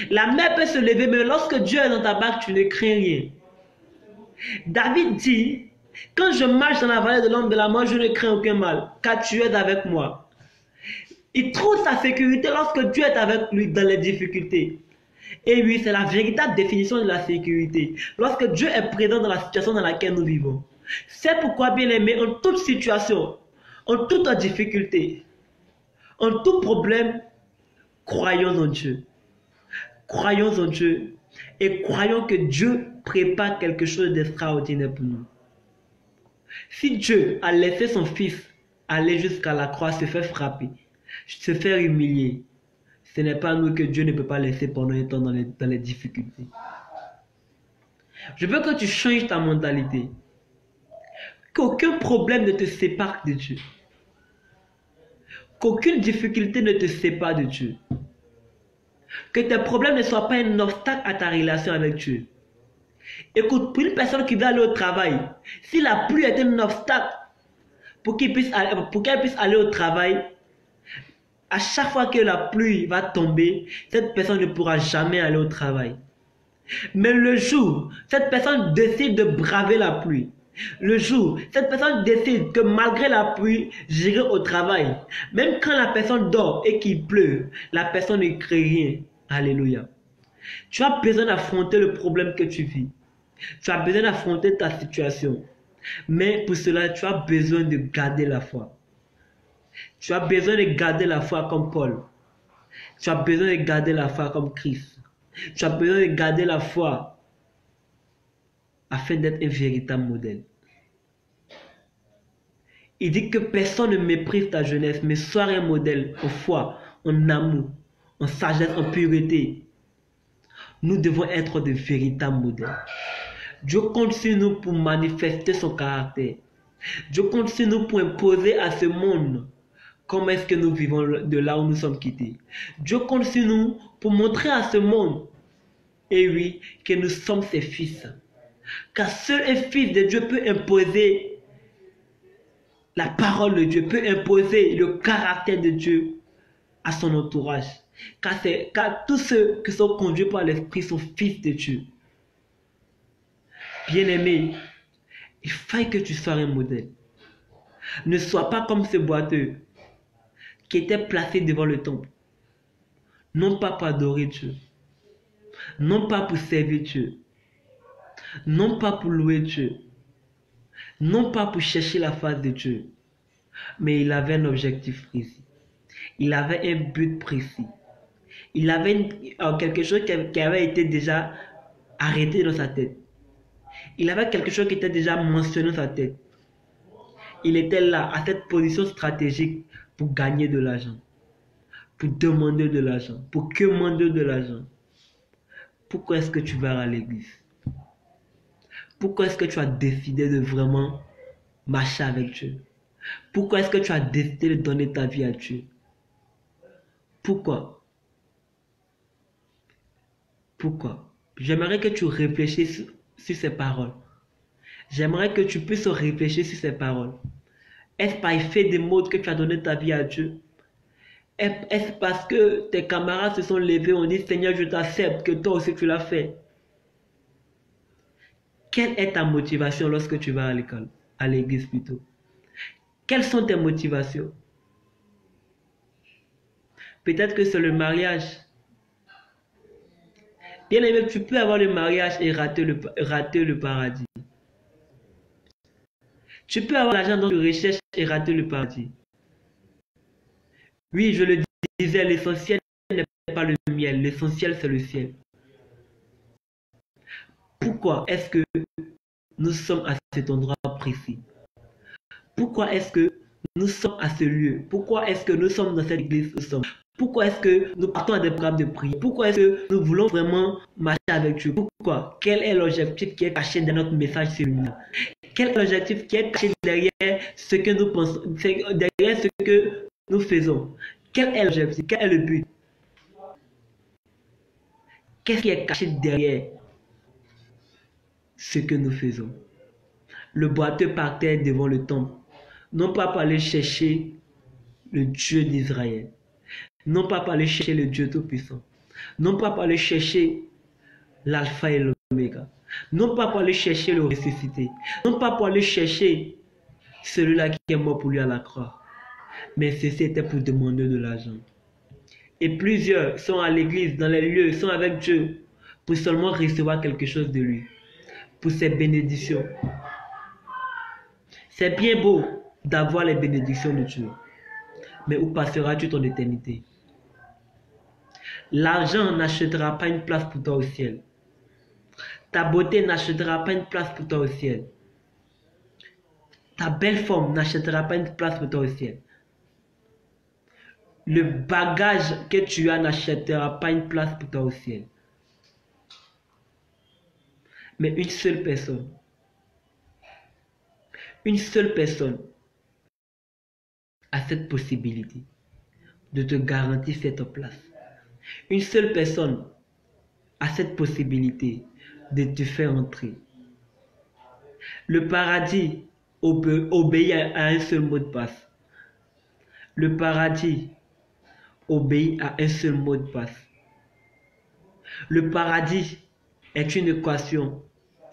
La mer peut se lever, mais lorsque Dieu est dans ta barque, tu ne crains rien. David dit, quand je marche dans la vallée de l'ombre de la mort, je ne crains aucun mal, car tu es avec moi. Il trouve sa sécurité lorsque Dieu est avec lui dans les difficultés. Et oui, c'est la véritable définition de la sécurité. Lorsque Dieu est présent dans la situation dans laquelle nous vivons. C'est pourquoi, bien aimé, en toute situation, en toute difficulté, en tout problème, croyons en Dieu. Croyons en Dieu et croyons que Dieu prépare quelque chose d'extraordinaire pour nous. Si Dieu a laissé son fils aller jusqu'à la croix, se faire frapper, se faire humilier, ce n'est pas nous que Dieu ne peut pas laisser pendant un temps dans les difficultés. Je veux que tu changes ta mentalité. Qu'aucun problème ne te sépare de Dieu. Qu'aucune difficulté ne te sépare de Dieu. Que tes problèmes ne soient pas un obstacle à ta relation avec Dieu. Écoute, pour une personne qui va aller au travail, si la pluie est un obstacle pour qu'elle puisse aller au travail, à chaque fois que la pluie va tomber, cette personne ne pourra jamais aller au travail. Mais le jour, cette personne décide de braver la pluie. Le jour, cette personne décide que malgré la pluie, j'irai au travail. Même quand la personne dort et qu'il pleut, la personne ne crie rien. Alléluia. Tu as besoin d'affronter le problème que tu vis. Tu as besoin d'affronter ta situation. Mais pour cela, tu as besoin de garder la foi. Tu as besoin de garder la foi comme Paul. Tu as besoin de garder la foi comme Christ. Tu as besoin de garder la foi afin d'être un véritable modèle. Il dit que personne ne méprise ta jeunesse, mais sois un modèle en foi, en amour, en sagesse, en pureté. Nous devons être de véritables modèles. Dieu compte sur nous pour manifester son caractère. Dieu compte sur nous pour imposer à ce monde comment est-ce que nous vivons de là où nous sommes quittés. Dieu compte sur nous pour montrer à ce monde, et oui, que nous sommes ses fils. Car seul un fils de Dieu peut imposer la parole de Dieu, peut imposer le caractère de Dieu à son entourage. Car tous ceux qui sont conduits par l'Esprit sont fils de Dieu. Bien-aimé, il faut que tu sois un modèle. Ne sois pas comme ce boiteux qui était placé devant le temple. Non pas pour adorer Dieu. Non pas pour servir Dieu. Non pas pour louer Dieu. Non pas pour chercher la face de Dieu. Mais il avait un objectif précis. Il avait un but précis. Il avait quelque chose qui avait été déjà arrêté dans sa tête. Il avait quelque chose qui était déjà mentionné dans sa tête. Il était là, à cette position stratégique pour gagner de l'argent. Pour demander de l'argent. Pour commander de l'argent. Pourquoi est-ce que tu vas à l'église? Pourquoi est-ce que tu as décidé de vraiment marcher avec Dieu? Pourquoi est-ce que tu as décidé de donner ta vie à Dieu? Pourquoi? Pourquoi? J'aimerais que tu réfléchisses sur ces paroles. J'aimerais que tu puisses réfléchir sur ces paroles. Est-ce par effet des mots que tu as donné ta vie à Dieu? Est-ce parce que tes camarades se sont levés, ont dit Seigneur, je t'accepte, que toi aussi tu l'as fait? Quelle est ta motivation lorsque tu vas à l'école, à l'église plutôt? Quelles sont tes motivations? Peut-être que c'est le mariage. Bien aimé, tu peux avoir le mariage et rater le paradis. Tu peux avoir l'argent dont tu recherches et rater le paradis. Oui, je le disais, l'essentiel n'est pas le miel, l'essentiel c'est le ciel. Pourquoi est-ce que nous sommes à cet endroit précis? Pourquoi est-ce que nous sommes à ce lieu? Pourquoi est-ce que nous sommes dans cette église où nous sommes? Pourquoi est-ce que nous partons à des programmes de prière? Pourquoi est-ce que nous voulons vraiment marcher avec Dieu? Pourquoi? Quel est l'objectif qui est caché dans notre message séminaire? Quel est l'objectif qui est caché derrière ce que nous pensons, derrière ce que nous faisons? Quel est l'objectif? Quel est le but? Qu'est-ce qui est caché derrière ce que nous faisons? Le boiteux partait devant le temple, non pas pour aller chercher le Dieu d'Israël, non pas pour aller chercher le Dieu Tout-Puissant, non pas pour aller chercher l'alpha et l'oméga, non pas pour aller chercher le ressuscité, non pas pour aller chercher celui-là qui est mort pour lui à la croix, mais ceci était pour demander de l'argent. Et plusieurs sont à l'église, dans les lieux, sont avec Dieu pour seulement recevoir quelque chose de lui, pour ses bénédictions. C'est bien beau d'avoir les bénédictions de Dieu, mais où passeras-tu ton éternité? L'argent n'achètera pas une place pour toi au ciel. Ta beauté n'achètera pas une place pour toi au ciel. Ta belle forme n'achètera pas une place pour toi au ciel. Le bagage que tu as n'achètera pas une place pour toi au ciel. Mais une seule personne a cette possibilité de te garantir cette place. Une seule personne a cette possibilité de te faire entrer. Le paradis obéit à un seul mot de passe. Le paradis obéit à un seul mot de passe. Le paradis est une équation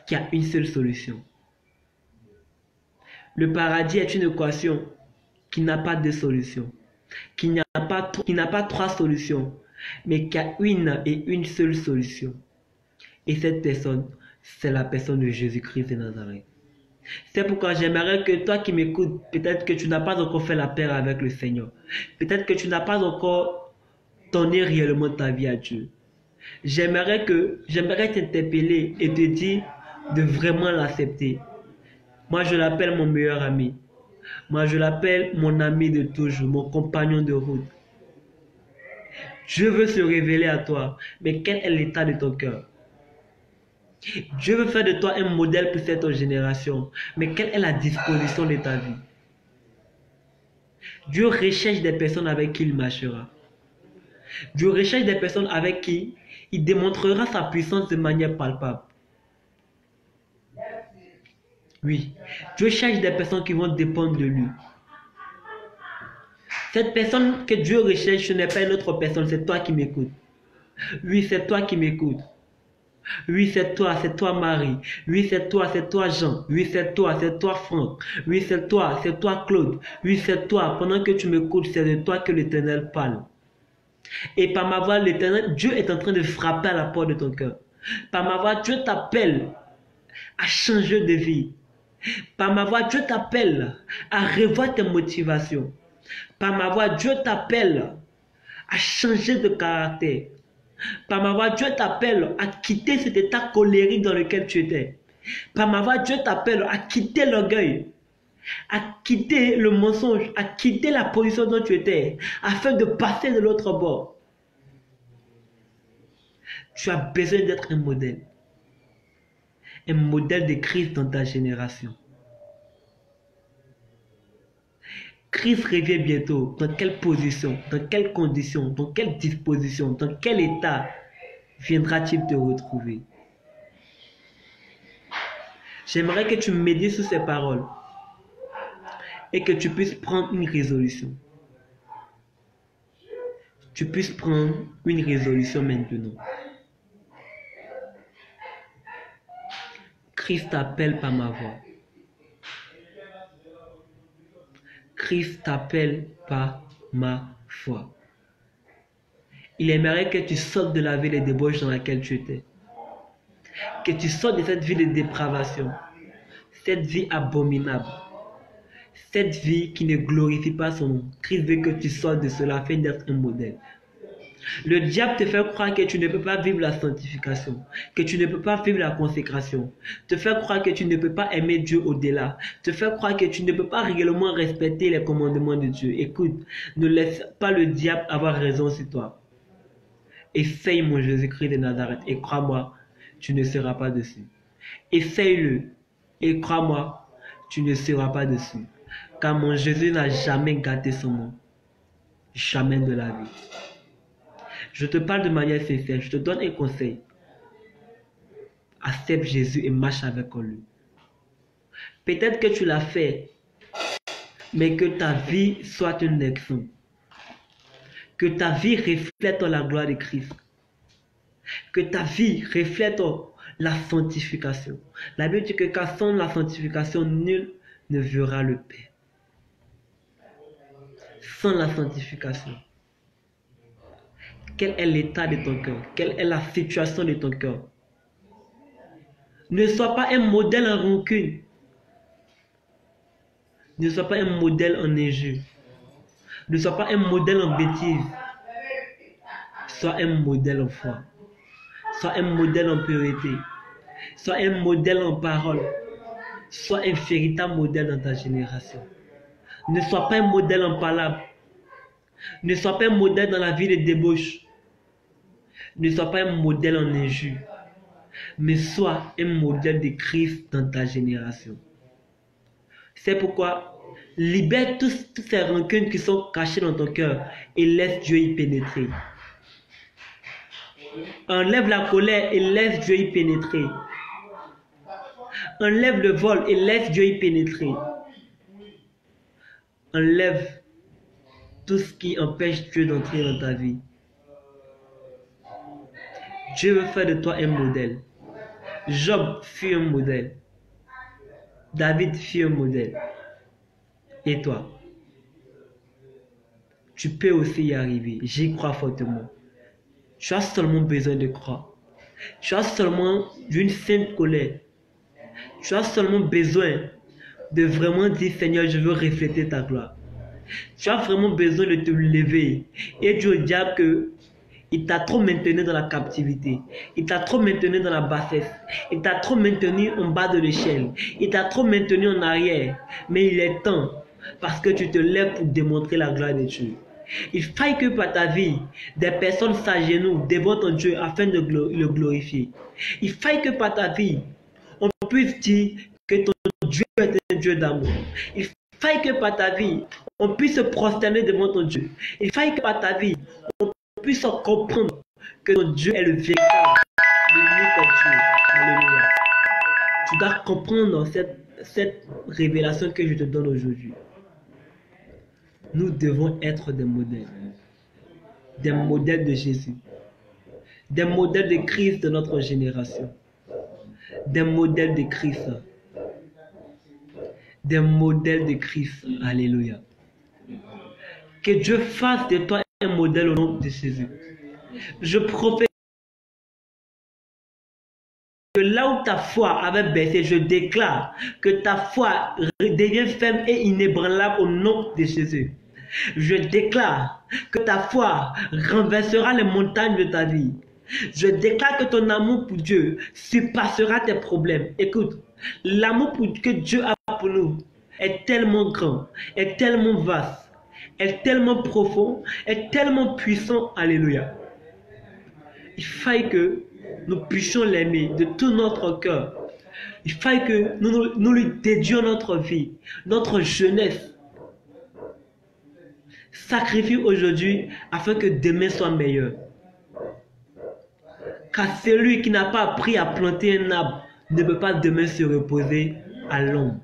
qui a une seule solution. Le paradis est une équation qui n'a pas de solution, qui n'a pas trois solutions, mais qui a une seule solution. Et cette personne, c'est la personne de Jésus-Christ de Nazareth. C'est pourquoi j'aimerais que toi qui m'écoutes, peut-être que tu n'as pas encore fait la paix avec le Seigneur. Peut-être que tu n'as pas encore donné réellement ta vie à Dieu. J'aimerais t'interpeller et te dire de vraiment l'accepter. Moi, je l'appelle mon meilleur ami. Moi, je l'appelle mon ami de toujours, mon compagnon de route. Dieu veut se révéler à toi, mais quel est l'état de ton cœur? Dieu veut faire de toi un modèle pour cette génération, mais quelle est la disposition de ta vie? Dieu recherche des personnes avec qui il marchera. Dieu recherche des personnes avec qui il démontrera sa puissance de manière palpable. Oui, Dieu cherche des personnes qui vont dépendre de lui. Cette personne que Dieu recherche, ce n'est pas une autre personne, c'est toi qui m'écoutes. Oui, c'est toi qui m'écoutes. Oui, c'est toi Marie. Oui, c'est toi Jean. Oui, c'est toi Franck. Oui, c'est toi Claude. Oui, c'est toi. Pendant que tu m'écoutes, c'est de toi que l'Éternel parle. Et par ma voix, l'Éternel, Dieu est en train de frapper à la porte de ton cœur. Par ma voix, Dieu t'appelle à changer de vie. Par ma voix, Dieu t'appelle à revoir tes motivations. Par ma voix, Dieu t'appelle à changer de caractère. Par ma voix, Dieu t'appelle à quitter cet état colérique dans lequel tu étais. Par ma voix, Dieu t'appelle à quitter l'orgueil, à quitter le mensonge, à quitter la position dont tu étais, afin de passer de l'autre bord. Tu as besoin d'être un modèle de Christ dans ta génération. Christ revient bientôt. Dans quelle position, dans quelles conditions, dans quelle disposition, dans quel état viendra-t-il te retrouver? J'aimerais que tu médites sur ces paroles et que tu puisses prendre une résolution. Tu puisses prendre une résolution maintenant. Christ t'appelle par ma voix. Christ t'appelle par ma foi. Il aimerait que tu sortes de la vie de débauche dans laquelle tu étais. Que tu sortes de cette vie de dépravation. Cette vie abominable. Cette vie qui ne glorifie pas son nom. Christ veut que tu sortes de cela afin d'être un modèle. Le diable te fait croire que tu ne peux pas vivre la sanctification, que tu ne peux pas vivre la consécration, te fait croire que tu ne peux pas aimer Dieu au-delà, te fait croire que tu ne peux pas réellement respecter les commandements de Dieu. Écoute, ne laisse pas le diable avoir raison sur toi. Essaye mon Jésus-Christ de Nazareth et crois-moi, tu ne seras pas dessus. Essaye-le et crois-moi, tu ne seras pas dessus. Car mon Jésus n'a jamais gâté son nom. Jamais de la vie. Je te parle de manière sincère, je te donne un conseil. Accepte Jésus et marche avec lui. Peut-être que tu l'as fait, mais que ta vie soit un exemple. Que ta vie reflète la gloire de Christ. Que ta vie reflète la sanctification. La Bible dit que quand sans la sanctification, nul ne verra le Père. Sans la sanctification. Quel est l'état de ton cœur? Quelle est la situation de ton cœur? Ne sois pas un modèle en rancune. Ne sois pas un modèle en injure. Ne sois pas un modèle en bêtise. Sois un modèle en foi. Sois un modèle en pureté. Sois un modèle en parole. Sois un véritable modèle dans ta génération. Ne sois pas un modèle en parole. Ne sois pas un modèle dans la vie de débauche. Ne sois pas un modèle en injure. Mais sois un modèle de Christ dans ta génération. C'est pourquoi libère toutes ces rancunes qui sont cachées dans ton cœur et laisse Dieu y pénétrer. Enlève la colère et laisse Dieu y pénétrer. Enlève le vol et laisse Dieu y pénétrer. Enlève tout ce qui empêche Dieu d'entrer dans ta vie. Dieu veut faire de toi un modèle. Job fut un modèle. David fut un modèle. Et toi? Tu peux aussi y arriver. J'y crois fortement. Tu as seulement besoin de croire. Tu as seulement d'une sainte colère. Tu as seulement besoin de vraiment dire, Seigneur, je veux refléter ta gloire. Tu as vraiment besoin de te lever et dire au diable que il t'a trop maintenu dans la captivité. Il t'a trop maintenu dans la bassesse. Il t'a trop maintenu en bas de l'échelle. Il t'a trop maintenu en arrière. Mais il est temps, parce que tu te lèves pour démontrer la gloire de Dieu. Il faille que par ta vie, des personnes s'agenouillent devant ton Dieu afin de le glorifier. Il faille que par ta vie, on puisse dire que ton Dieu est un Dieu d'amour. Il faille que par ta vie, on puisse se prosterner devant ton Dieu. Il faille que par ta vie, on puisse comprendre que ton Dieu est le véritable, l'unique Dieu. Alléluia. Tu dois comprendre cette révélation que je te donne aujourd'hui. Nous devons être des modèles de Jésus, des modèles de Christ de notre génération, des modèles de Christ, des modèles de Christ. Alléluia. Que Dieu fasse de toi un modèle au nom de Jésus. Je prophétise que là où ta foi avait baissé, je déclare que ta foi devient ferme et inébranlable au nom de Jésus. Je déclare que ta foi renversera les montagnes de ta vie. Je déclare que ton amour pour Dieu surpassera tes problèmes. Écoute, l'amour que Dieu a pour nous est tellement grand, est tellement vaste, est tellement profond, est tellement puissant. Alléluia. Il faille que nous puissions l'aimer de tout notre cœur. Il faille que nous lui dédions notre vie, notre jeunesse. Sacrifie aujourd'hui afin que demain soit meilleur. Car celui qui n'a pas appris à planter un arbre ne peut pas demain se reposer à l'ombre.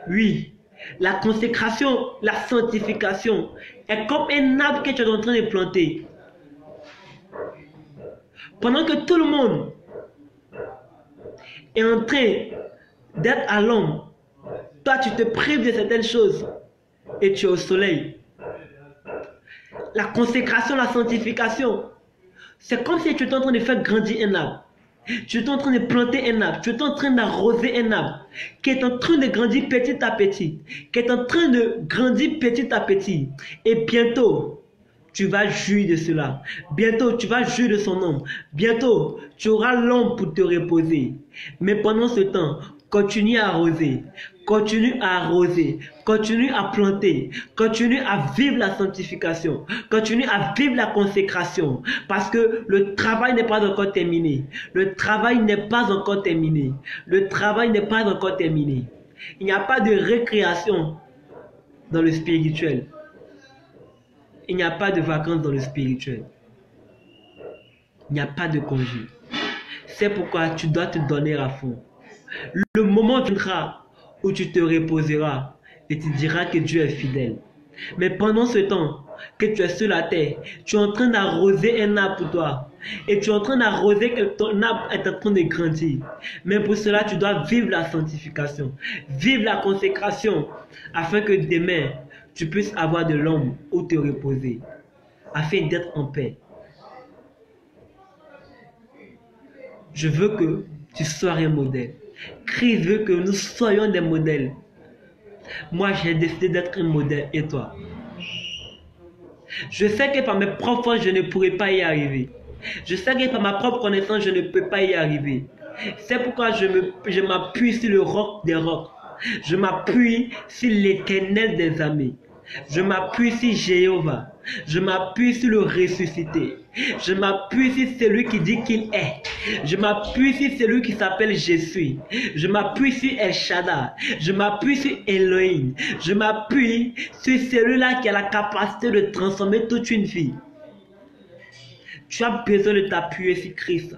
Oui, la consécration, la sanctification est comme un arbre que tu es en train de planter. Pendant que tout le monde est en train d'être à l'ombre, toi tu te prives de certaines choses et tu es au soleil. La consécration, la sanctification, c'est comme si tu étais en train de faire grandir un arbre. Tu es en train de planter un arbre, tu es en train d'arroser un arbre qui est en train de grandir petit à petit, qui est en train de grandir petit à petit. Et bientôt, tu vas jouir de cela. Bientôt, tu vas jouir de son ombre. Bientôt, tu auras l'ombre pour te reposer. Mais pendant ce temps, continue à arroser. Continue à arroser. Continue à planter. Continue à vivre la sanctification. Continue à vivre la consécration. Parce que le travail n'est pas encore terminé. Le travail n'est pas encore terminé. Le travail n'est pas encore terminé. Il n'y a pas de récréation dans le spirituel. Il n'y a pas de vacances dans le spirituel. Il n'y a pas de congé. C'est pourquoi tu dois te donner à fond. Le moment viendra où tu te reposeras et tu diras que Dieu est fidèle. Mais pendant ce temps que tu es sur la terre, tu es en train d'arroser un arbre pour toi. Et tu es en train d'arroser que ton arbre est en train de grandir. Mais pour cela, tu dois vivre la sanctification. Vivre la consécration afin que demain, tu puisses avoir de l'ombre où te reposer. Afin d'être en paix. Je veux que tu sois un modèle. Christ veut que nous soyons des modèles. Moi, j'ai décidé d'être un modèle. Et toi? Je sais que par mes propres forces, je ne pourrai pas y arriver. Je sais que par ma propre connaissance, je ne peux pas y arriver. C'est pourquoi je m'appuie sur le roc des rocs. Je m'appuie sur l'Éternel des armées. Je m'appuie sur Jéhovah. Je m'appuie sur le ressuscité. Je m'appuie sur celui qui dit qu'il est. Je m'appuie sur celui qui s'appelle Jésus. Je m'appuie sur El Shaddai. Je m'appuie sur Elohim. Je m'appuie sur celui-là qui a la capacité de transformer toute une vie. Tu as besoin de t'appuyer sur Christ.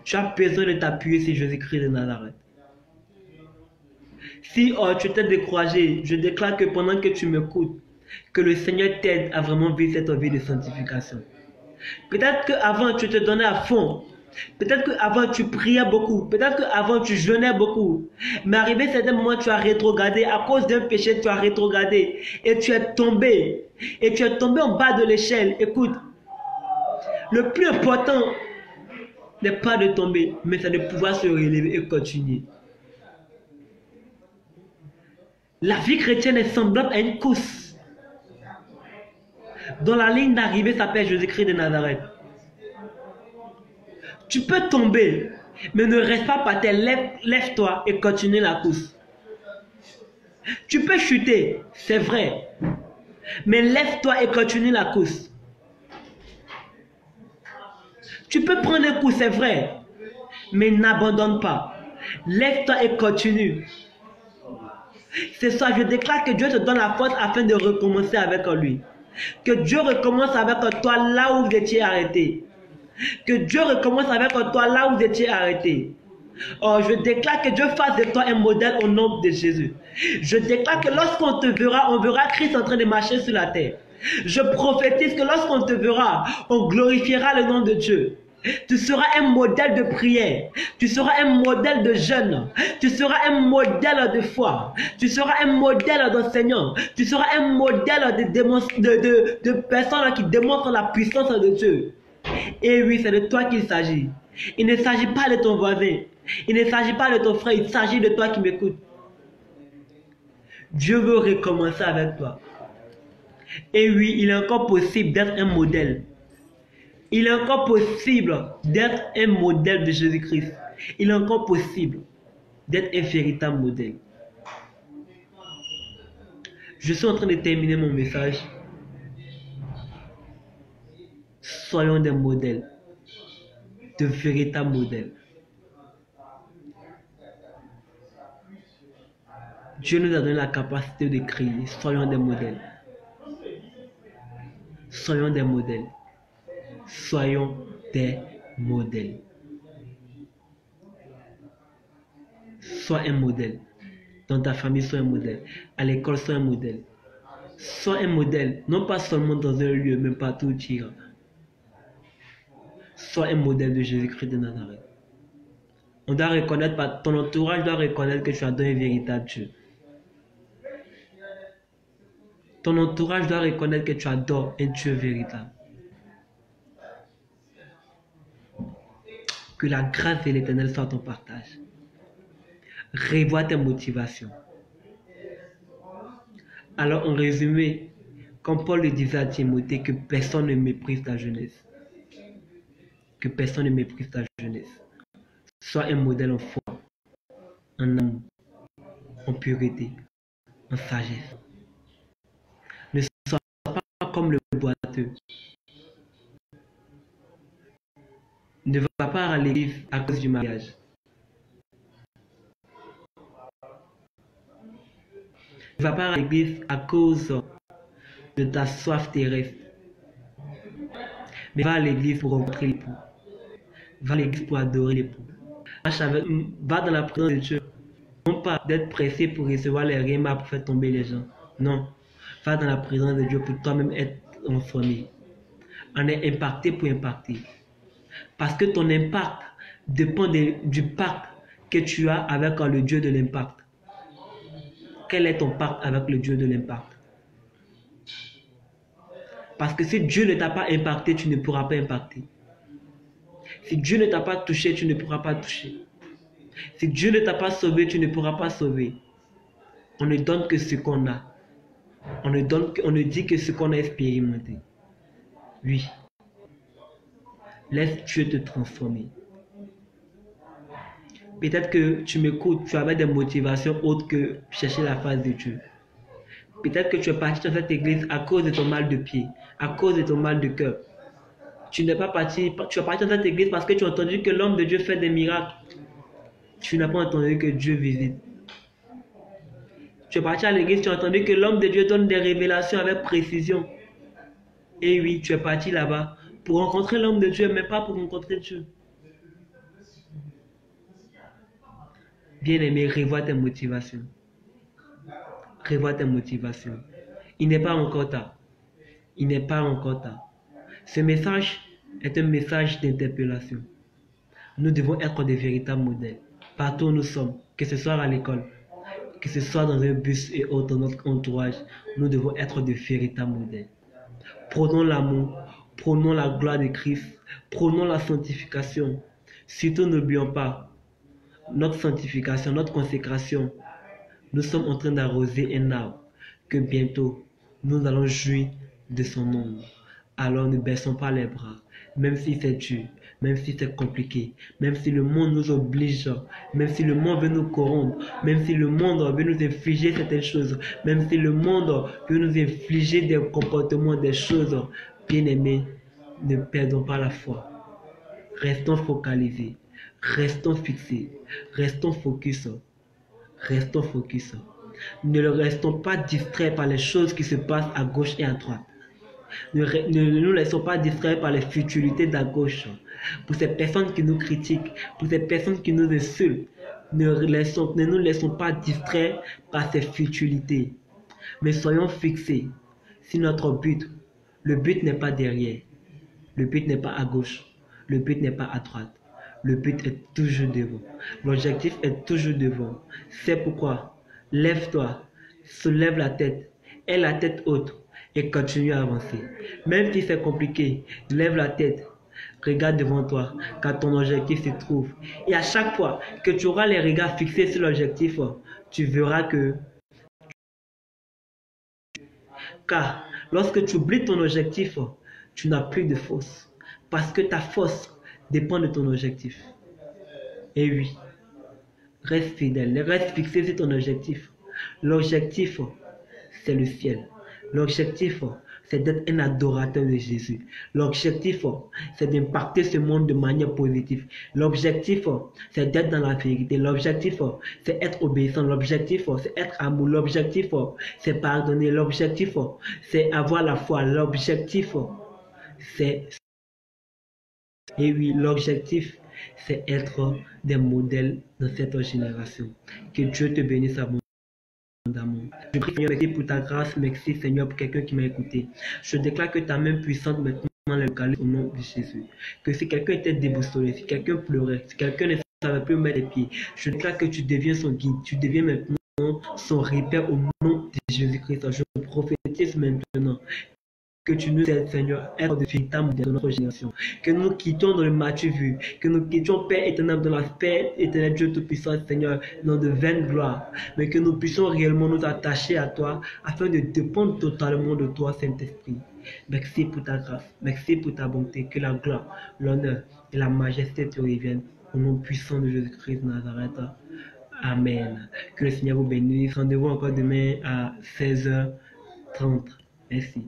Tu as besoin de t'appuyer sur Jésus-Christ de Nazareth. Si tu t'es découragé, je déclare que pendant que tu m'écoutes, que le Seigneur t'aide à vraiment vivre cette vie de sanctification. Peut-être qu'avant tu te donnais à fond. Peut-être qu'avant tu priais beaucoup. Peut-être qu'avant tu jeûnais beaucoup. Mais arrivé à certains moments, tu as rétrogradé. À cause d'un péché, tu as rétrogradé. Et tu es tombé. Et tu es tombé en bas de l'échelle. Écoute, le plus important n'est pas de tomber, mais c'est de pouvoir se relever et continuer. La vie chrétienne est semblable à une course dont la ligne d'arrivée s'appelle Jésus-Christ de Nazareth. Tu peux tomber, mais ne reste pas par terre. Lève-toi et continue la course. Tu peux chuter, c'est vrai, mais lève-toi et continue la course. Tu peux prendre un coup, c'est vrai, mais n'abandonne pas. Lève-toi et continue. C'est ça, je déclare que Dieu te donne la force afin de recommencer avec lui. Que Dieu recommence avec toi là où vous étiez arrêté. Que Dieu recommence avec toi là où vous étiez arrêté. Oh, je déclare que Dieu fasse de toi un modèle au nom de Jésus. Je déclare que lorsqu'on te verra, on verra Christ en train de marcher sur la terre. Je prophétise que lorsqu'on te verra, on glorifiera le nom de Dieu. Tu seras un modèle de prière. Tu seras un modèle de jeûne. Tu seras un modèle de foi. Tu seras un modèle d'enseignant. Tu seras un modèle de personnes qui démontrent la puissance de Dieu. Et oui, c'est de toi qu'il s'agit. Il ne s'agit pas de ton voisin. Il ne s'agit pas de ton frère. Il s'agit de toi qui m'écoutes. Dieu veut recommencer avec toi. Et oui, il est encore possible d'être un modèle. Il est encore possible d'être un modèle de Jésus-Christ. Il est encore possible d'être un véritable modèle. Je suis en train de terminer mon message. Soyons des modèles, de véritables modèles. Dieu nous a donné la capacité de crier. Soyons des modèles. Soyons des modèles. Soyons des modèles. Sois un modèle. Dans ta famille, sois un modèle. À l'école, sois un modèle. Sois un modèle. Non pas seulement dans un lieu, mais partout où tu iras. Sois un modèle de Jésus-Christ de Nazareth. On doit reconnaître, ton entourage doit reconnaître que tu adores un véritable Dieu. Ton entourage doit reconnaître que tu adores un Dieu véritable. Que la grâce de l'Éternel soit ton partage. Revois tes motivations. Alors en résumé, Comme Paul le disait à Timothée, que personne ne méprise ta jeunesse. Que personne ne méprise ta jeunesse. Sois un modèle en foi, en amour, en pureté, en sagesse. Ne sois pas comme le boiteux. Ne va pas à l'église à cause du mariage. Ne va pas à l'église à cause de ta soif terrestre. Mais va à l'église pour rencontrer l'époux. Va à l'église pour adorer l'époux. Va dans la présence de Dieu. Non pas d'être pressé pour recevoir les rémas pour faire tomber les gens. Non. Va dans la présence de Dieu pour toi-même être transformé. On est impacté pour impacter. Parce que ton impact dépend du pacte que tu as avec le Dieu de l'impact. Quel est ton pacte avec le Dieu de l'impact? Parce que si Dieu ne t'a pas impacté, tu ne pourras pas impacter. Si Dieu ne t'a pas touché, tu ne pourras pas toucher. Si Dieu ne t'a pas sauvé, tu ne pourras pas sauver. On ne donne que ce qu'on a. On ne dit que ce qu'on a expérimenté. Oui. Laisse Dieu te transformer. Peut-être que tu m'écoutes, tu avais des motivations autres que chercher la face de Dieu. Peut-être que tu es parti dans cette église à cause de ton mal de pied, à cause de ton mal de cœur. Tu es parti dans cette église parce que tu as entendu que l'homme de Dieu fait des miracles. Tu n'as pas entendu que Dieu visite. Tu es parti à l'église, tu as entendu que l'homme de Dieu donne des révélations avec précision. Et oui, tu es parti là-bas pour rencontrer l'homme de Dieu, mais pas pour rencontrer Dieu. Bien-aimé, revois tes motivations. Revois tes motivations. Il n'est pas encore tard. Il n'est pas encore tard. Ce message est un message d'interpellation. Nous devons être des véritables modèles. Partout où nous sommes, que ce soit à l'école, que ce soit dans un bus et autres, dans notre entourage, nous devons être de véritables modèles. Prenons l'amour, prenons la gloire de Christ, prenons la sanctification. Surtout n'oublions pas notre sanctification, notre consécration. Nous sommes en train d'arroser un arbre que bientôt nous allons jouir de son ombre. Alors ne baissons pas les bras, même si c'est dur, même si c'est compliqué, même si le monde nous oblige, même si le monde veut nous corrompre, même si le monde veut nous infliger certaines choses, même si le monde veut nous infliger des comportements, des choses. Bien-aimés, ne perdons pas la foi. Restons focalisés, restons fixés, restons focus. Restons focus. Ne restons pas distraits par les choses qui se passent à gauche et à droite. Ne nous laissons pas distraire par les futilités de la gauche. Pour ces personnes qui nous critiquent, pour ces personnes qui nous insultent, ne nous laissons pas distraire par ces futilités. Mais soyons fixés sur notre but. Le but n'est pas derrière. Le but n'est pas à gauche. Le but n'est pas à droite. Le but est toujours devant. L'objectif est toujours devant. C'est pourquoi, lève-toi, soulève la tête, aie la tête haute et continue à avancer. Même si c'est compliqué, lève la tête, regarde devant toi, car ton objectif se trouve. Et à chaque fois que tu auras les regards fixés sur l'objectif, tu verras que... Car lorsque tu oublies ton objectif, tu n'as plus de force. Parce que ta force dépend de ton objectif. Et oui, reste fidèle, reste fixé sur ton objectif. L'objectif, c'est le ciel. L'objectif, c'est d'être un adorateur de Jésus. L'objectif, c'est d'impacter ce monde de manière positive. L'objectif, c'est d'être dans la vérité. L'objectif, c'est être obéissant. L'objectif, c'est être amour. L'objectif, c'est pardonner. L'objectif, c'est avoir la foi. L'objectif, c'est... Et oui, l'objectif, c'est être des modèles dans cette génération. Que Dieu te bénisse abondamment. Je prie Seigneur, merci pour ta grâce, merci Seigneur pour quelqu'un qui m'a écouté. Je déclare que ta main puissante maintenant localise au nom de Jésus. Que si quelqu'un était déboussolé, si quelqu'un pleurait, si quelqu'un ne savait plus où mettre les pieds, je déclare que tu deviens son guide, tu deviens maintenant son repère au nom de Jésus-Christ. Je prophétise maintenant que tu nous aides, Seigneur, à être de véritables de notre génération. Que nous quittions dans le match vu, que nous quittions, Père éternel, dans l'aspect éternel, Dieu Tout-Puissant, Seigneur, dans de vaines gloires, mais que nous puissions réellement nous attacher à toi, afin de dépendre totalement de toi, Saint-Esprit. Merci pour ta grâce, merci pour ta bonté, que la gloire, l'honneur et la majesté te reviennent, au nom puissant de Jésus-Christ de Nazareth. Amen. Que le Seigneur vous bénisse. Rendez-vous encore demain à 16h30. Merci.